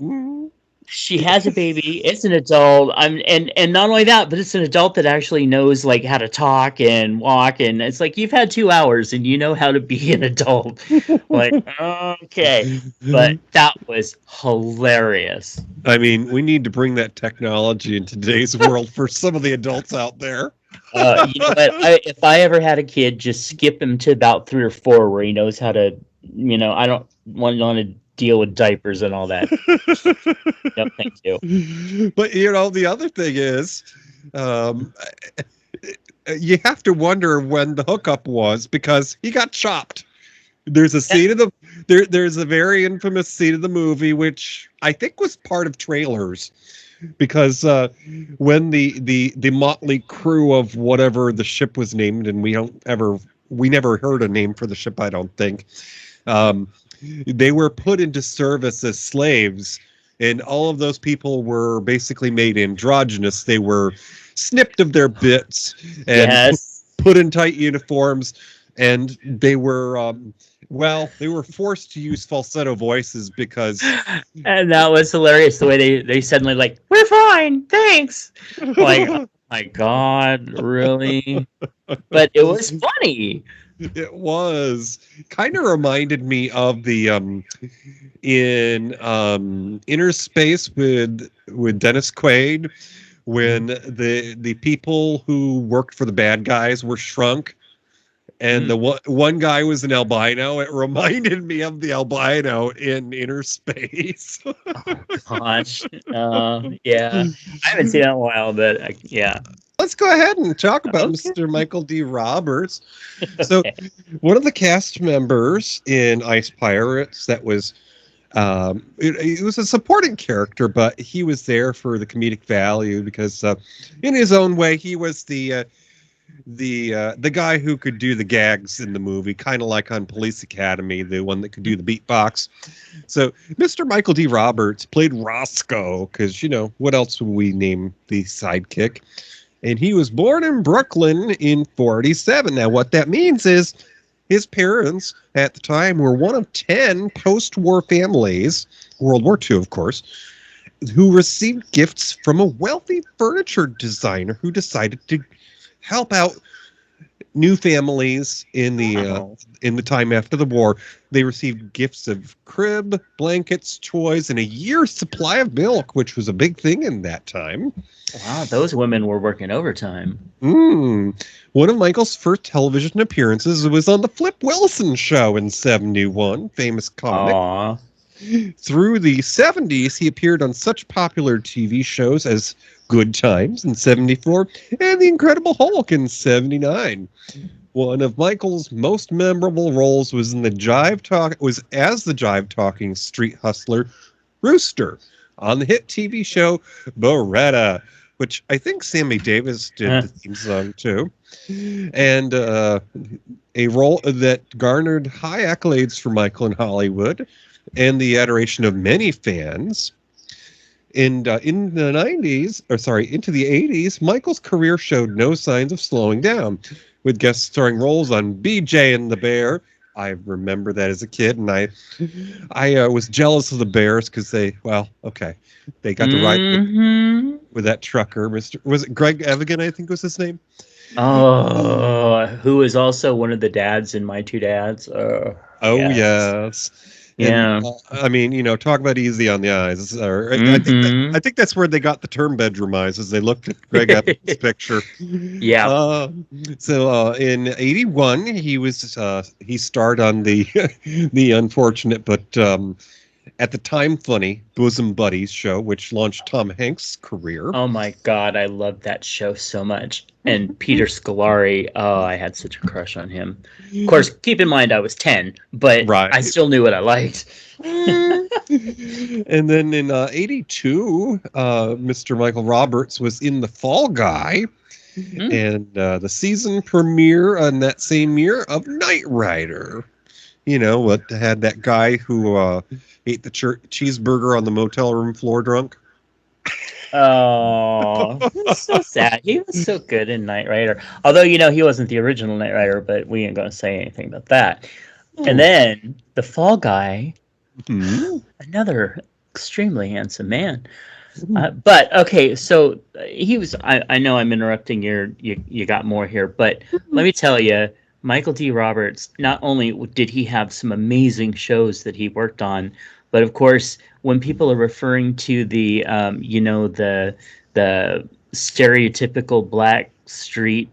Mhm. She has a baby. It's an adult. And not only that, but it's an adult that actually knows like how to talk and walk. And it's like you've had 2 hours and you know how to be an adult. Like, okay, but that was hilarious. I mean, we need to bring that technology in today's world for some of the adults out there. You know what? If I ever had a kid, just skip him to about 3 or 4 where he knows how to. I don't want to deal with diapers and all that. No, thank you. But the other thing is, um, you have to wonder when the hookup was because he got chopped. There's a Yeah, scene of there's a very infamous scene of the movie which I think was part of trailers because when the motley crew of whatever the ship was named, and we never heard a name for the ship, I don't think. Um, they were put into service as slaves, and all of those people were basically made androgynous. They were snipped of their bits and yes. put in tight uniforms, and they were they were forced to use falsetto voices because And that was hilarious the way they suddenly like, we're fine, thanks. Like, oh my god, really? But it was funny. it was kind of reminded me of the in Inner Space with Dennis Quaid when the people who worked for the bad guys were shrunk, and Mm, the one guy was an albino. It reminded me of the albino in Inner Space. oh gosh. Yeah. I haven't seen that in a while, but yeah. Let's go ahead and talk about Okay. Mr. Michael D. Roberts. So, Okay. one of the cast members in Ice Pirates that was it was a supporting character, but he was there for the comedic value because in his own way he was the guy who could do the gags in the movie, kind of like on Police Academy, the one that could do the beatbox. So Mr. Michael D. Roberts played Roscoe, because, what else would we name the sidekick? And he was born in Brooklyn in 47. Now, what that means is his parents at the time were one of 10 post-war families, World War II, of course, who received gifts from a wealthy furniture designer who decided to help out new families in the time after the war. They received gifts of crib, blankets, toys, and a year's supply of milk, which was a big thing in that time. Wow, those women were working overtime. One of Michael's first television appearances was on the Flip Wilson Show in 71, famous comic. Aww. Through the 70s, he appeared on such popular TV shows as Good Times in 74 and The Incredible Hulk in 79. One of Michael's most memorable roles was as the jive-talking street hustler Rooster on the hit TV show Beretta, which I think Sammy Davis did the theme song too. And a role that garnered high accolades for Michael in Hollywood and the adoration of many fans. And in the 90s, into the 80s, Michael's career showed no signs of slowing down, with guest starring roles on BJ and the Bear. I remember that as a kid, and I was jealous of the Bears because they got to ride with that trucker. Was it Greg Evigan, I think was his name? Oh, who is also one of the dads in My Two Dads. Yes. Yeah. And, talk about easy on the eyes. I think that's where they got the term bedroom eyes, as they looked at Greg Evans' picture. Yeah. So in 81, he starred on the unfortunate but at the time funny Bosom Buddies show, which launched Tom Hanks' career. Oh my God, I loved that show so much. And Peter Scolari, I had such a crush on him. Of course, keep in mind I was 10, but I still knew what I liked. And then in 82, Mr. Michael Roberts was in The Fall Guy, and the season premiere on that same year of Knight Rider. What had that guy who ate the cheeseburger on the motel room floor drunk? Oh, it was so sad. He was so good in Knight Rider. Although, he wasn't the original Knight Rider, but we ain't going to say anything about that. And then The Fall Guy, another extremely handsome man. But, okay, so he was, I know I'm interrupting you got more here, but let me tell you, Michael D. Roberts, not only did he have some amazing shows that he worked on, but of course, when people are referring to the stereotypical Black Street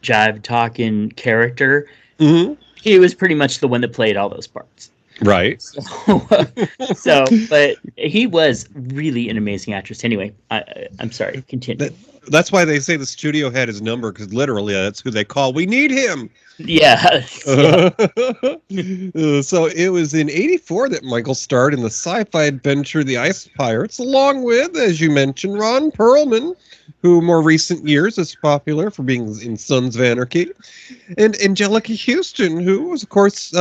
jive talking character, he was pretty much the one that played all those parts. Right. But he was really an amazing actress. Anyway, I'm sorry. Continue. That's why they say the studio had his number, because literally that's who they call. We need him. Yeah. So it was in 84 that Michael starred in the sci-fi adventure The Ice Pirates, along with, as you mentioned, Ron Perlman, who more recent years is popular for being in Sons of Anarchy, and Angelica Houston, who was, of course,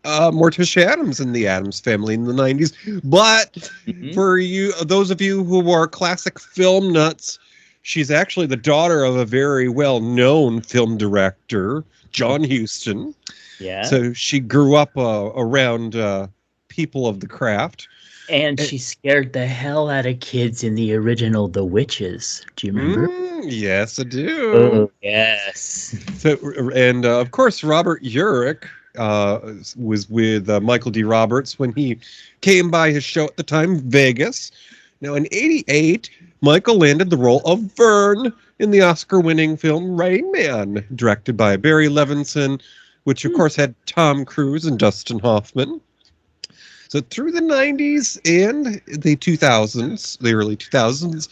Morticia Addams in the Addams Family in the 90s. But for those of you who are classic film nuts, she's actually the daughter of a very well-known film director, John Huston. Yeah. So she grew up around people of the craft. And she scared the hell out of kids in the original The Witches. Do you remember? Yes, I do. Oh, yes. So, and of course, Robert Urich was with Michael D. Roberts when he came by his show at the time, Vegas. Now, in 88, Michael landed the role of Vern in the Oscar-winning film Rain Man, directed by Barry Levinson, which, of course, had Tom Cruise and Dustin Hoffman. So through the 90s and the 2000s, the early 2000s,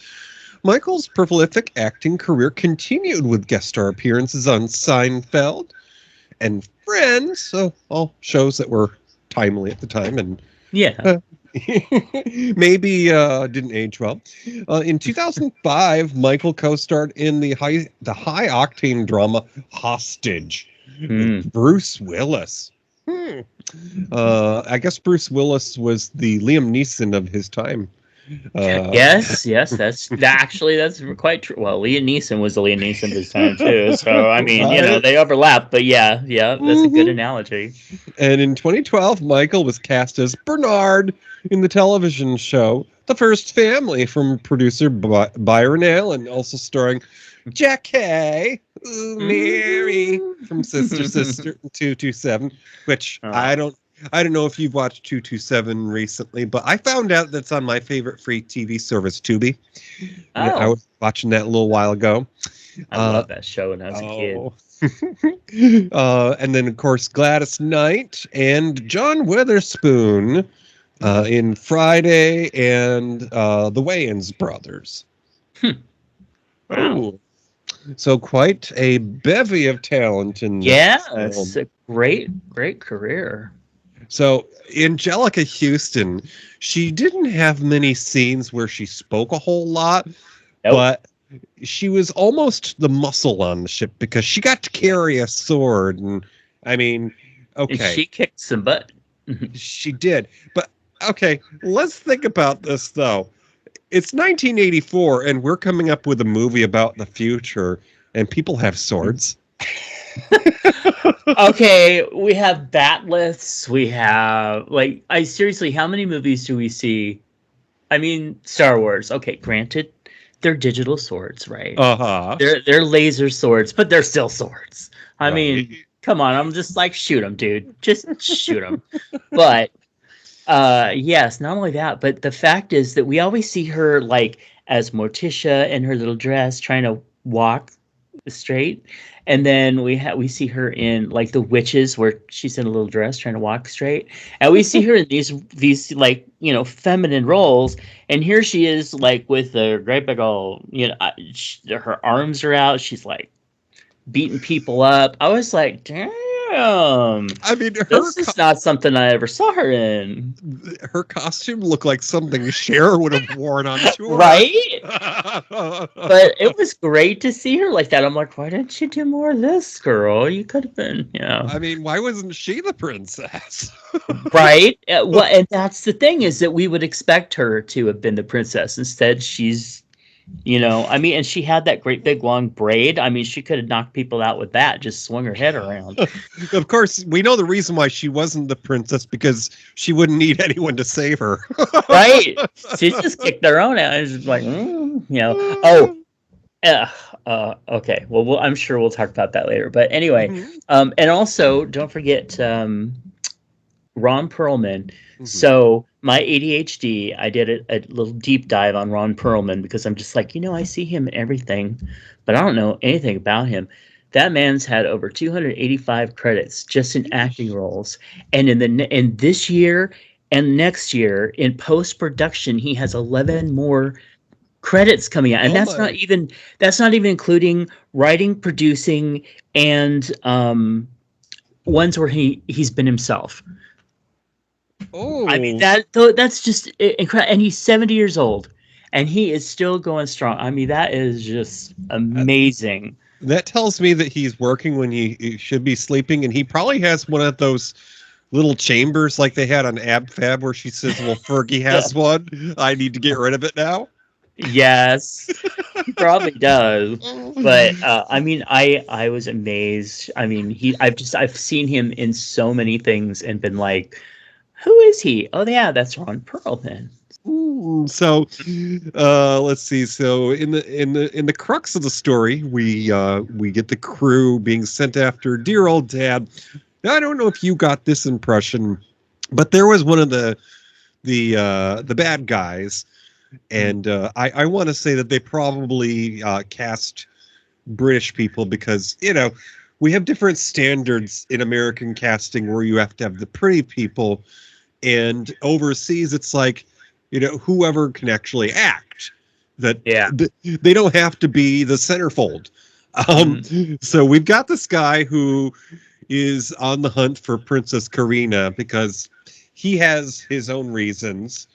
Michael's prolific acting career continued with guest star appearances on Seinfeld and Friends, so all shows that were timely at the time. And Maybe didn't age well. In 2005, Michael co-starred in the high octane drama Hostage Hmm. with Bruce Willis. I guess Bruce Willis was the Liam Neeson of his time. Yes, that's quite true. Well, Liam Neeson was the Liam Neeson of his time too. So I mean, Right? they overlap. But yeah, that's a good Mhm. analogy. And in 2012, Michael was cast as Bernard in the television show The First Family from producer Byron Allen, also starring Jackie, ooh, Mary from Sister Sister 227, which Oh. I don't know if you've watched 227 recently, but I found out that's on my favorite free TV service, Tubi. Yeah, I Oh, was watching that a little while ago. I Uh, love that show when I was a kid. oh. And then, of course, Gladys Knight and John Witherspoon in Friday and the Wayans brothers. Hmm. Wow. Oh, so quite a bevy of talent in this Yeah, it's film. a great career. So Angelica Houston, she didn't have many scenes where she spoke a whole lot, Nope. but she was almost the muscle on the ship because she got to carry a sword. And I mean, And okay, she kicked some butt. she did. But okay, let's think about this though. It's 1984 and we're coming up with a movie about the future and people have swords. Okay, we have batliths. We have I seriously, how many movies do we see? I mean, Star Wars. Okay, granted, they're digital swords, right? Uh-huh. They're laser swords, but they're still swords. I Right. mean, come on, I'm just like shoot them, dude. Just shoot them. But yes, not only that, but the fact is that we always see her like as Morticia in her little dress trying to walk straight. And then we see her in like the witches where she's in a little dress trying to walk straight. And we see her in these like, feminine roles. And here she is like with a great big old, her arms are out. She's like beating people up. I was like, damn. I mean, This is not something I ever saw her in. her costume looked like something Cher would have worn on tour. Right? But it was great to see her like that. I'm like, why didn't you do more of this, girl? You could have been, I mean, why wasn't she the princess? right? Well, and that's the thing is that we would expect her to have been the princess. Instead, she's, I mean, and she had that great big long braid. I mean, she could have knocked people out with that. Just swung her head around. Of course, we know the reason why she wasn't the princess because she wouldn't need anyone to save her. Right? She just kicked her own out. It's just like, Oh, okay. Well, I'm sure we'll talk about that later. But anyway, Mhm. and also don't forget Ron Perlman. Mhm. So my ADHD, I did a little deep dive on Ron Perlman because I'm just like, I see him in everything, but I don't know anything about him. That man's had over 285 credits just in acting roles, and in this year and next year in post production, he has 11 more credits coming out, and Oh that's my. not even including writing, producing, and ones where he's been himself. Oh, I mean that's just incredible, and he's 70 years old, and he is still going strong. I mean that is just amazing. that tells me that he's working when he should be sleeping, and he probably has one of those little chambers like they had on Ab Fab where she says, well, Fergie has one. I need to get rid of it now. Yes, he probably does. But I mean, I was amazed. I mean, I've seen him in so many things and been like, who is he? Oh yeah, that's Ron Perlman. So let's see. So in the crux of the story, we get the crew being sent after dear old dad. Now, I don't know if you got this impression, but there was one of the bad guys, and I want to say that they probably cast British people because we have different standards in American casting where you have to have the pretty people, and overseas it's like whoever can actually act. That they don't have to be the centerfold. So we've got this guy who is on the hunt for Princess Karina because he has his own reasons,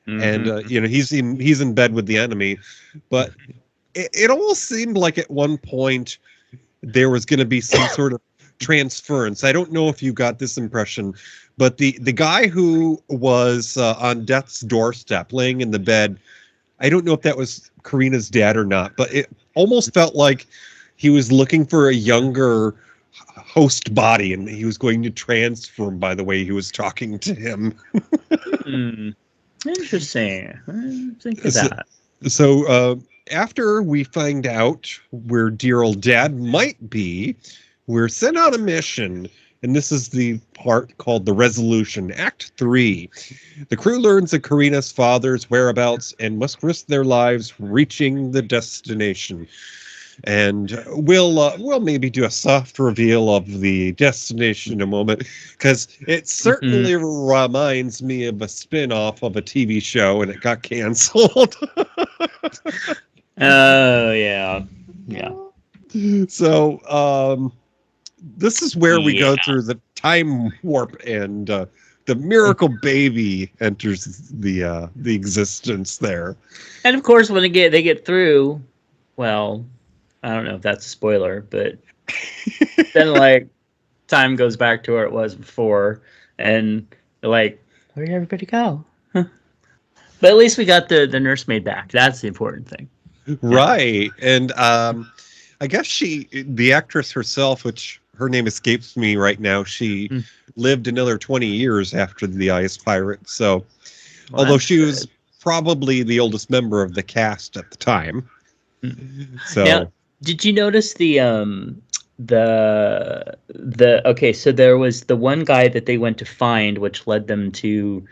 and Mhm. he's in bed with the enemy, but it almost seemed like at one point there was going to be some sort of transference. I don't know if you got this impression, but the guy who was on death's doorstep, laying in the bed, I don't know if that was Karina's dad or not, but it almost felt like he was looking for a younger host body, and he was going to transform by the way he was talking to him. Hmm. Interesting. I didn't think of So, that. after we find out where dear old dad might be, we're sent on a mission, and this is the part called the Resolution, Act 3. The crew learns of Karina's father's whereabouts and must risk their lives reaching the destination. And we'll maybe do a soft reveal of the destination in a moment, because it Hmm. certainly reminds me of a spin-off of a TV show, and it got canceled. Oh yeah, yeah, So this is where we go yeah. through the time warp, and the miracle baby enters the existence there. And of course, when they get through, well, I don't know if that's a spoiler, but then like time goes back to where it was before, and they're like, where did everybody go? Huh. But at least we got the nursemaid back. That's the important thing. Yeah. Right. And I guess the actress herself, which her name escapes me right now, she Mm. lived another 20 years after the Ice Pirate. So, Well, although that's she was good. probably the oldest member of the cast at the time. Mm. Now, So, did you notice the okay, so there was the one guy that they went to find, which led them to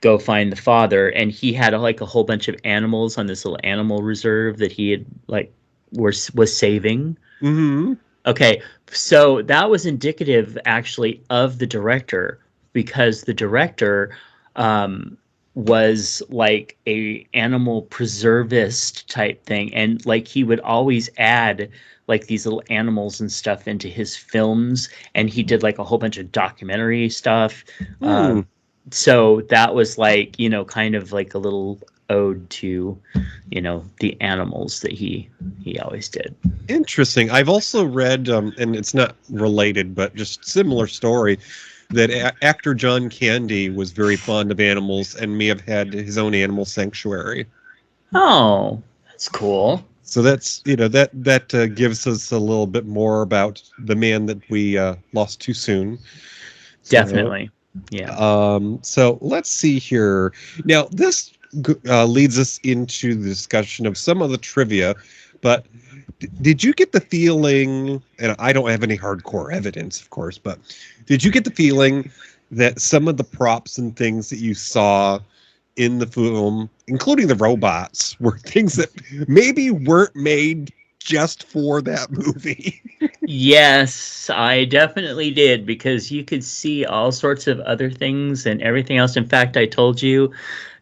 go find the father, and he had like a whole bunch of animals on this little animal reserve that he had like was saving. mhm. Okay, so that was indicative actually of the director, because the director um, was like a animal preservist type thing, and like he would always add like these little animals and stuff into his films, and he did like a whole bunch of documentary stuff. Hmm. So that was like, kind of like a little ode to, the animals that he always did. Interesting. I've also read, and it's not related, but just similar story, that actor John Candy was very fond of animals and may have had his own animal sanctuary. Oh, that's cool. So that's that gives us a little bit more about the man that we lost too soon. So Definitely. Yeah. so let's see here. Now this leads us into the discussion of some of the trivia, but did you get the feeling? And I don't have any hardcore evidence, of course, but did you get the feeling that some of the props and things that you saw in the film, including the robots, were things that maybe weren't made just for that movie? Yes, I definitely did, because you could see all sorts of other things and everything else. In fact, I told you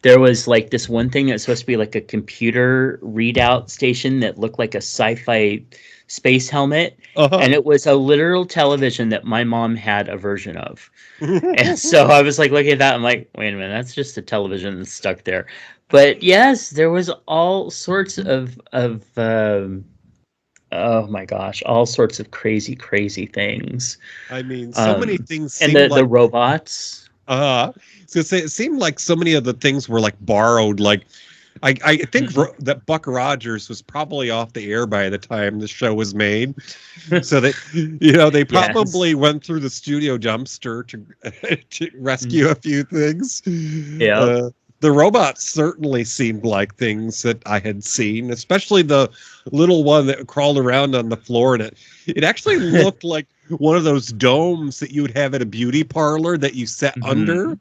there was like this one thing that's supposed to be like a computer readout station that looked like a sci-fi space helmet, Uh-huh. and it was a literal television that my mom had a version of. And so I was like looking at that, I'm like, wait a minute, that's just a television that's stuck there. But yes, there was all sorts of oh my gosh, all sorts of crazy things. I mean, so many Um, things and seemed the like robots. so it seemed like so many of the things were like borrowed. Like I think Mhm. that Buck Rogers was probably off the air by the time the show was made. So that they Yes. probably went through the studio dumpster to to Mm. rescue a few things. Yep. The robots certainly seemed like things that I had seen, especially the little one that crawled around on the floor, and it actually looked like one of those domes that you would have at a beauty parlor that you sat under. Mhm.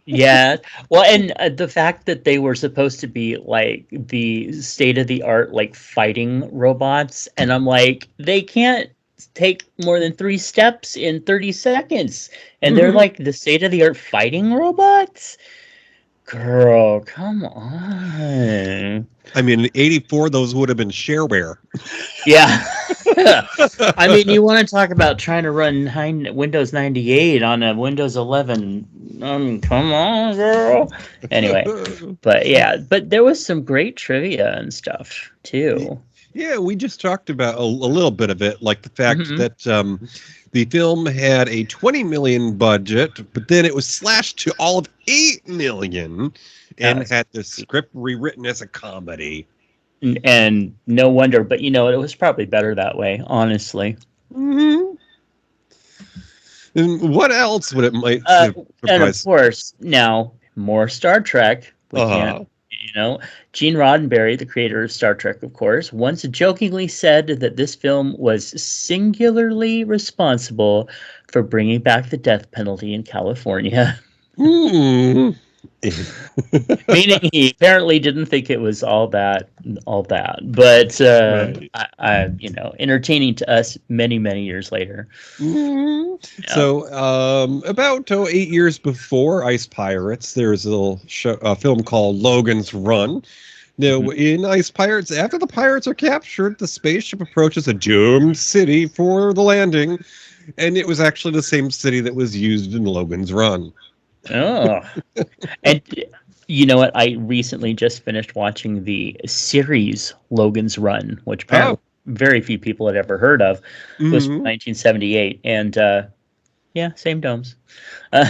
Yeah. Well, and the fact that they were supposed to be like the state of the art, like fighting robots, and I'm like, they can't take more than 3 steps in 30 seconds, and they're like the state of the art fighting robots. girl, come on. I mean, in '84, those would have been shareware. Yeah. I mean, you want to talk about trying to run Windows 98 on a Windows 11. Come on, girl. Anyway, but yeah, but there was some great trivia and stuff too. Yeah, we just talked about a little bit of it, like the fact Mhm. that the film had a 20 million budget, but then it was slashed to all of 8 million and That's had the script rewritten as a comedy. and no wonder, but you know, it was probably better that way, honestly. Hmm. And what else would it might And of surprise? course, now more Star Trek. We can't, Uh, you know. Gene Roddenberry, the creator of Star Trek, of course, once jokingly said that this film was singularly responsible for bringing back the death penalty in California. hmm. Meaning he apparently didn't think it was all that, but Right. you know, entertaining to us many years later. Mhm. Yeah. So, about 8 years before Ice Pirates, there was a little a film called Logan's Run. Now, Mhm. in Ice Pirates, after the pirates are captured, the spaceship approaches a doomed city for the landing, and it was actually the same city that was used in Logan's Run. Oh, and you know what? I recently just finished watching the series Logan's Run, which Oh, apparently very few people had ever heard of. It was from mhm. 1978, and yeah, same domes. Uh,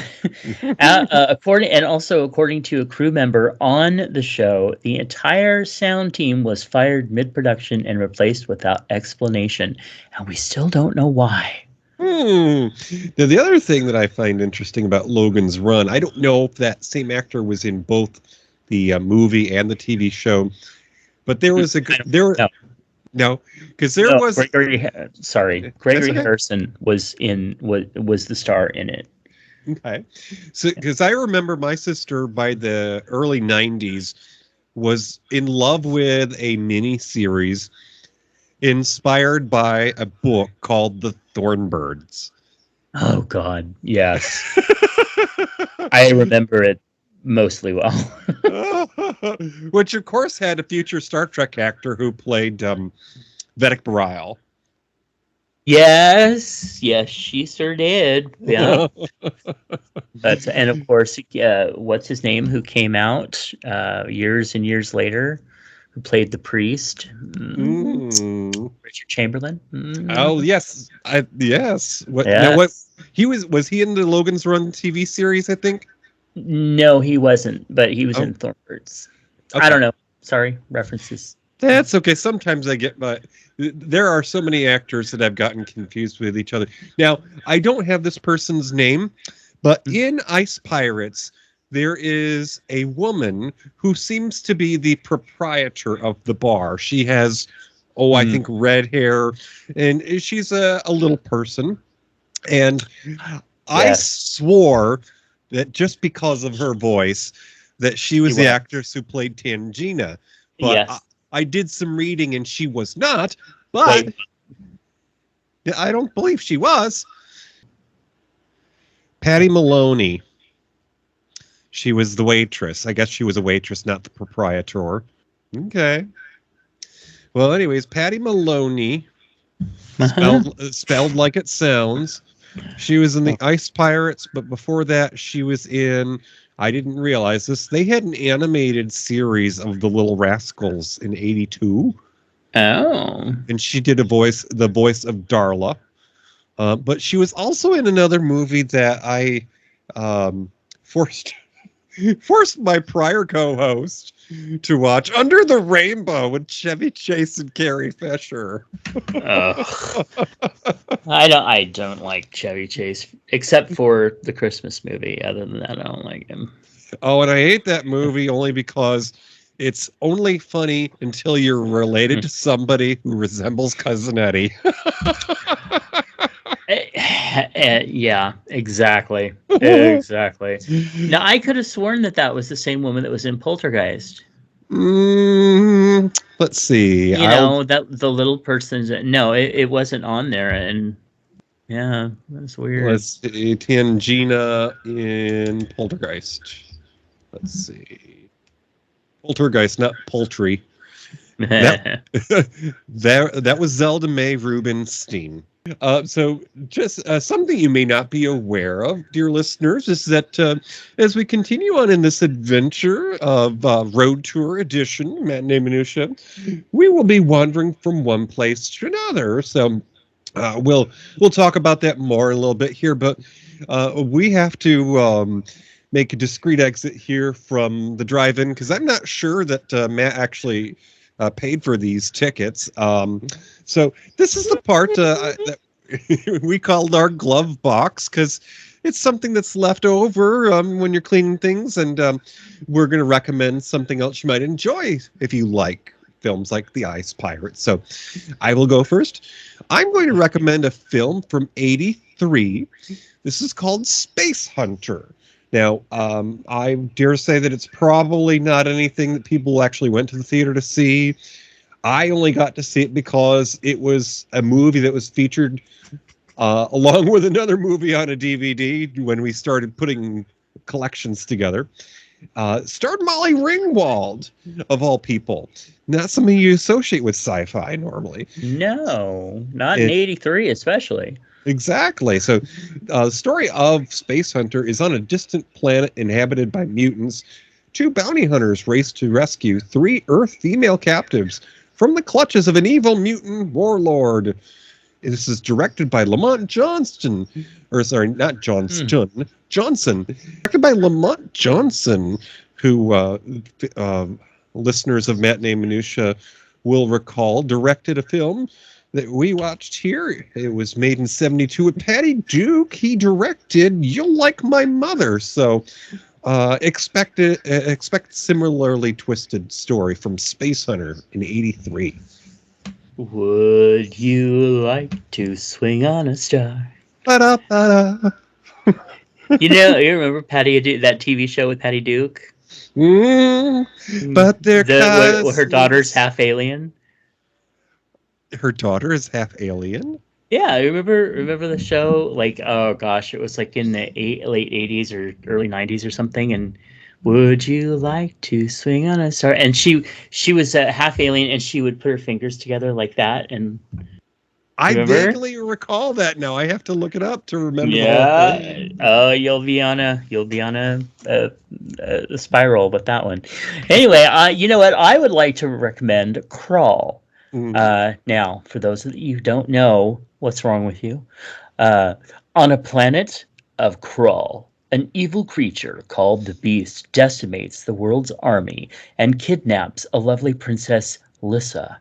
according to a crew member on the show, the entire sound team was fired mid-production and replaced without explanation, and we still don't know why. Hmm. Now, the other thing that I find interesting about Logan's Run, I don't know if that same actor was in both the movie and the TV show, but there was a I don't there know. no, because there No, was that's Gregory okay. Harrison was the star in it. Okay, so because I remember my sister by the early '90s was in love with a mini series inspired by a book called The Thornbirds. Oh God, yes, I remember it mostly well. Which of course had a future Star Trek actor who played Vedic Bareil. Yes, she sure did. Yeah, but and of course, what's his name? Who came out years and years later? Who played the priest? Mm. Richard Chamberlain. Oh yes, yes. What now? What Yes. he was he in the Logan's Run TV series? I think. No, he wasn't, but he was Oh, in Thornbirds. I okay. don't know. Sorry, references. That's okay. Sometimes I get my. There are so many actors that I've gotten confused with each other. Now, I don't have this person's name, but in Ice Pirates, there is a woman who seems to be the proprietor of the bar. She has, oh, I Mm, think red hair, and she's a little person. And I yes, swore that just because of her voice, that she he was the was. actress who played Tangina. But Yes. I did some reading and she was not. But Wait. I don't believe she was. Patty Maloney. She was the waitress. I guess she was a waitress, not the proprietor. Okay. Well, anyways, Patty Maloney, Uh-huh. spelled like it sounds. She was in the Ice Pirates, but before that, she was in. I didn't realize this. They had an animated series of the Little Rascals in '82, Oh. and she did the voice of Darla. But she was also in another movie that I forced forced my prior co-host to watch, Under the Rainbow, with Chevy Chase and Carrie Fisher. Ugh. I don't like Chevy Chase except for the Christmas movie. Other than that, I don't like him. Oh, and I hate that movie only because it's only funny until you're related to somebody who resembles Cousin Eddie. Yeah, exactly. Exactly. Now, I could have sworn that that was the same woman that was in Poltergeist. Let's see. You I'll know, that the little person's no, it wasn't on there, and yeah, that's weird. let's see. Tangina in Poltergeist. Let's see. Poltergeist, not poultry. That that was Zelda Mae Rubinstein. So, just something you may not be aware of, dear listeners, is that as we continue on in this adventure of Road Tour Edition, Matinee Minutiae, we will be wandering from one place to another. So, we'll talk about that more in a little bit here, but we have to make a discreet exit here from the drive-in because I'm not sure that Matt actually paid for these tickets. So this is the part that we called our glove box because it's something that's left over when you're cleaning things, and we're going to recommend something else you might enjoy if you like films like The Ice Pirates. So I will go first. I'm going to recommend a film from '83. This is called Space Hunter. Now, I dare say that it's probably not anything that people actually went to the theater to see. I only got to see it because it was a movie that was featured along with another movie on a DVD when we started putting collections together. Starred Molly Ringwald, of all people. Not something you associate with sci-fi normally. No, not in '83 especially. Exactly. So, the story of Space Hunter is on a distant planet inhabited by mutants. Two bounty hunters race to rescue three Earth female captives from the clutches of an evil mutant warlord. This is directed by Lamont Johnston. Or, sorry, not Johnston. Johnson. Directed by Lamont Johnson, who listeners of Matinee Minutiae will recall directed a film that we watched here. It was made in '72 with Patty Duke. He directed You'll Like My Mother. So expect similarly twisted story from Space Hunter in '83. Would you like to swing on a star? Ba-da-ba-da. You remember Patty Duke, that TV show with Patty Duke? But they're where her daughter's half alien. Her daughter is half alien? Yeah, I remember the show? Like, oh gosh, it was like in the late '80s or early '90s or something. And would you like to swing on a star? And she was a half alien, and she would put her fingers together like that. And I vaguely recall that now. I have to look it up to remember. Yeah. The whole thing. Oh, you'll be on a spiral with that one. Anyway, you know what? I would like to recommend Crawl. Now, for those of you who don't know what's wrong with you, on a planet of Krull, an evil creature called the Beast decimates the world's army and kidnaps a lovely princess, Lissa,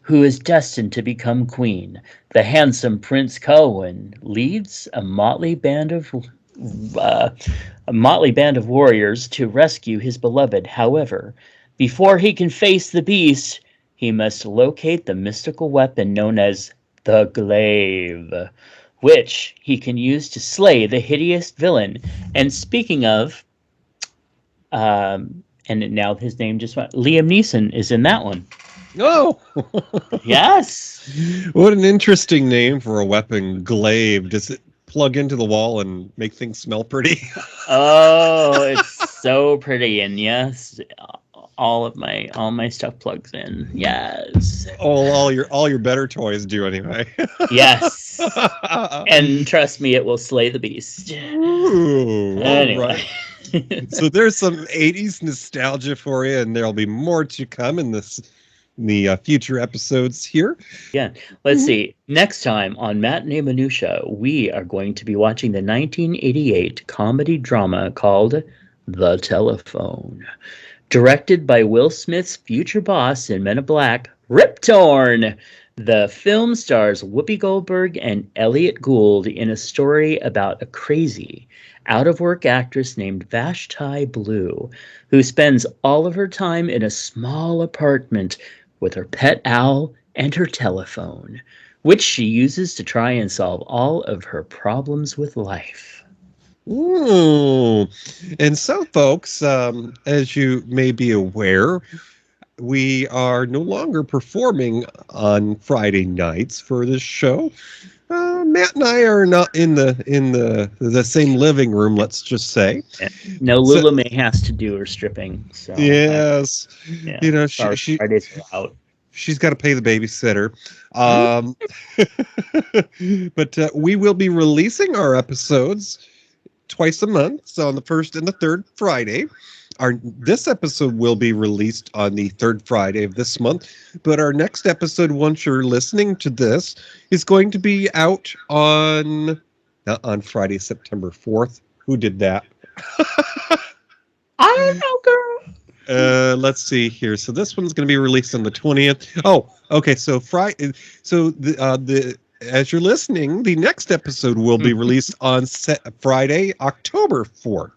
who is destined to become queen. The handsome Prince Cohen leads a motley band of warriors to rescue his beloved. However, before he can face the Beast, he must locate the mystical weapon known as the Glaive, which he can use to slay the hideous villain. And speaking of, and now his name just went, Liam Neeson is in that one. Oh! Yes! What an interesting name for a weapon, Glaive. Does it plug into the wall and make things smell pretty? Oh, it's so pretty, and yes, all my stuff plugs in. Yes. All your better toys do anyway. Yes. And trust me, it will slay the beast. Ooh, anyway. All right. So there's some '80s nostalgia for you, and there'll be more to come in the future episodes here. Yeah. Let's see. Next time on Matinee Minutiae, we are going to be watching the 1988 comedy drama called The Telephone. Directed by Will Smith's future boss in Men in Black, Rip Torn. The film stars Whoopi Goldberg and Elliot Gould in a story about a crazy, out-of-work actress named Vashti Blue, who spends all of her time in a small apartment with her pet owl and her telephone, which she uses to try and solve all of her problems with life. Ooh. And so, folks, as you may be aware, we are no longer performing on Friday nights for this show. Matt and I are not in the same living room. Let's just say. No, So- Lula May has to do her stripping. So Yes, yeah, you know sorry, she Fridays are out. she's got to pay the babysitter. But we will be releasing our episodes twice a month, so on the first and the third Friday. This episode will be released on the third Friday of this month, but our next episode, once you're listening to this, is going to be out on not on Friday, September 4th. Who did that? I don't know, girl. Let's see here. So this one's going to be released on the 20th. Oh, okay. So So the as you're listening, the next episode will be released on Friday, October 4th.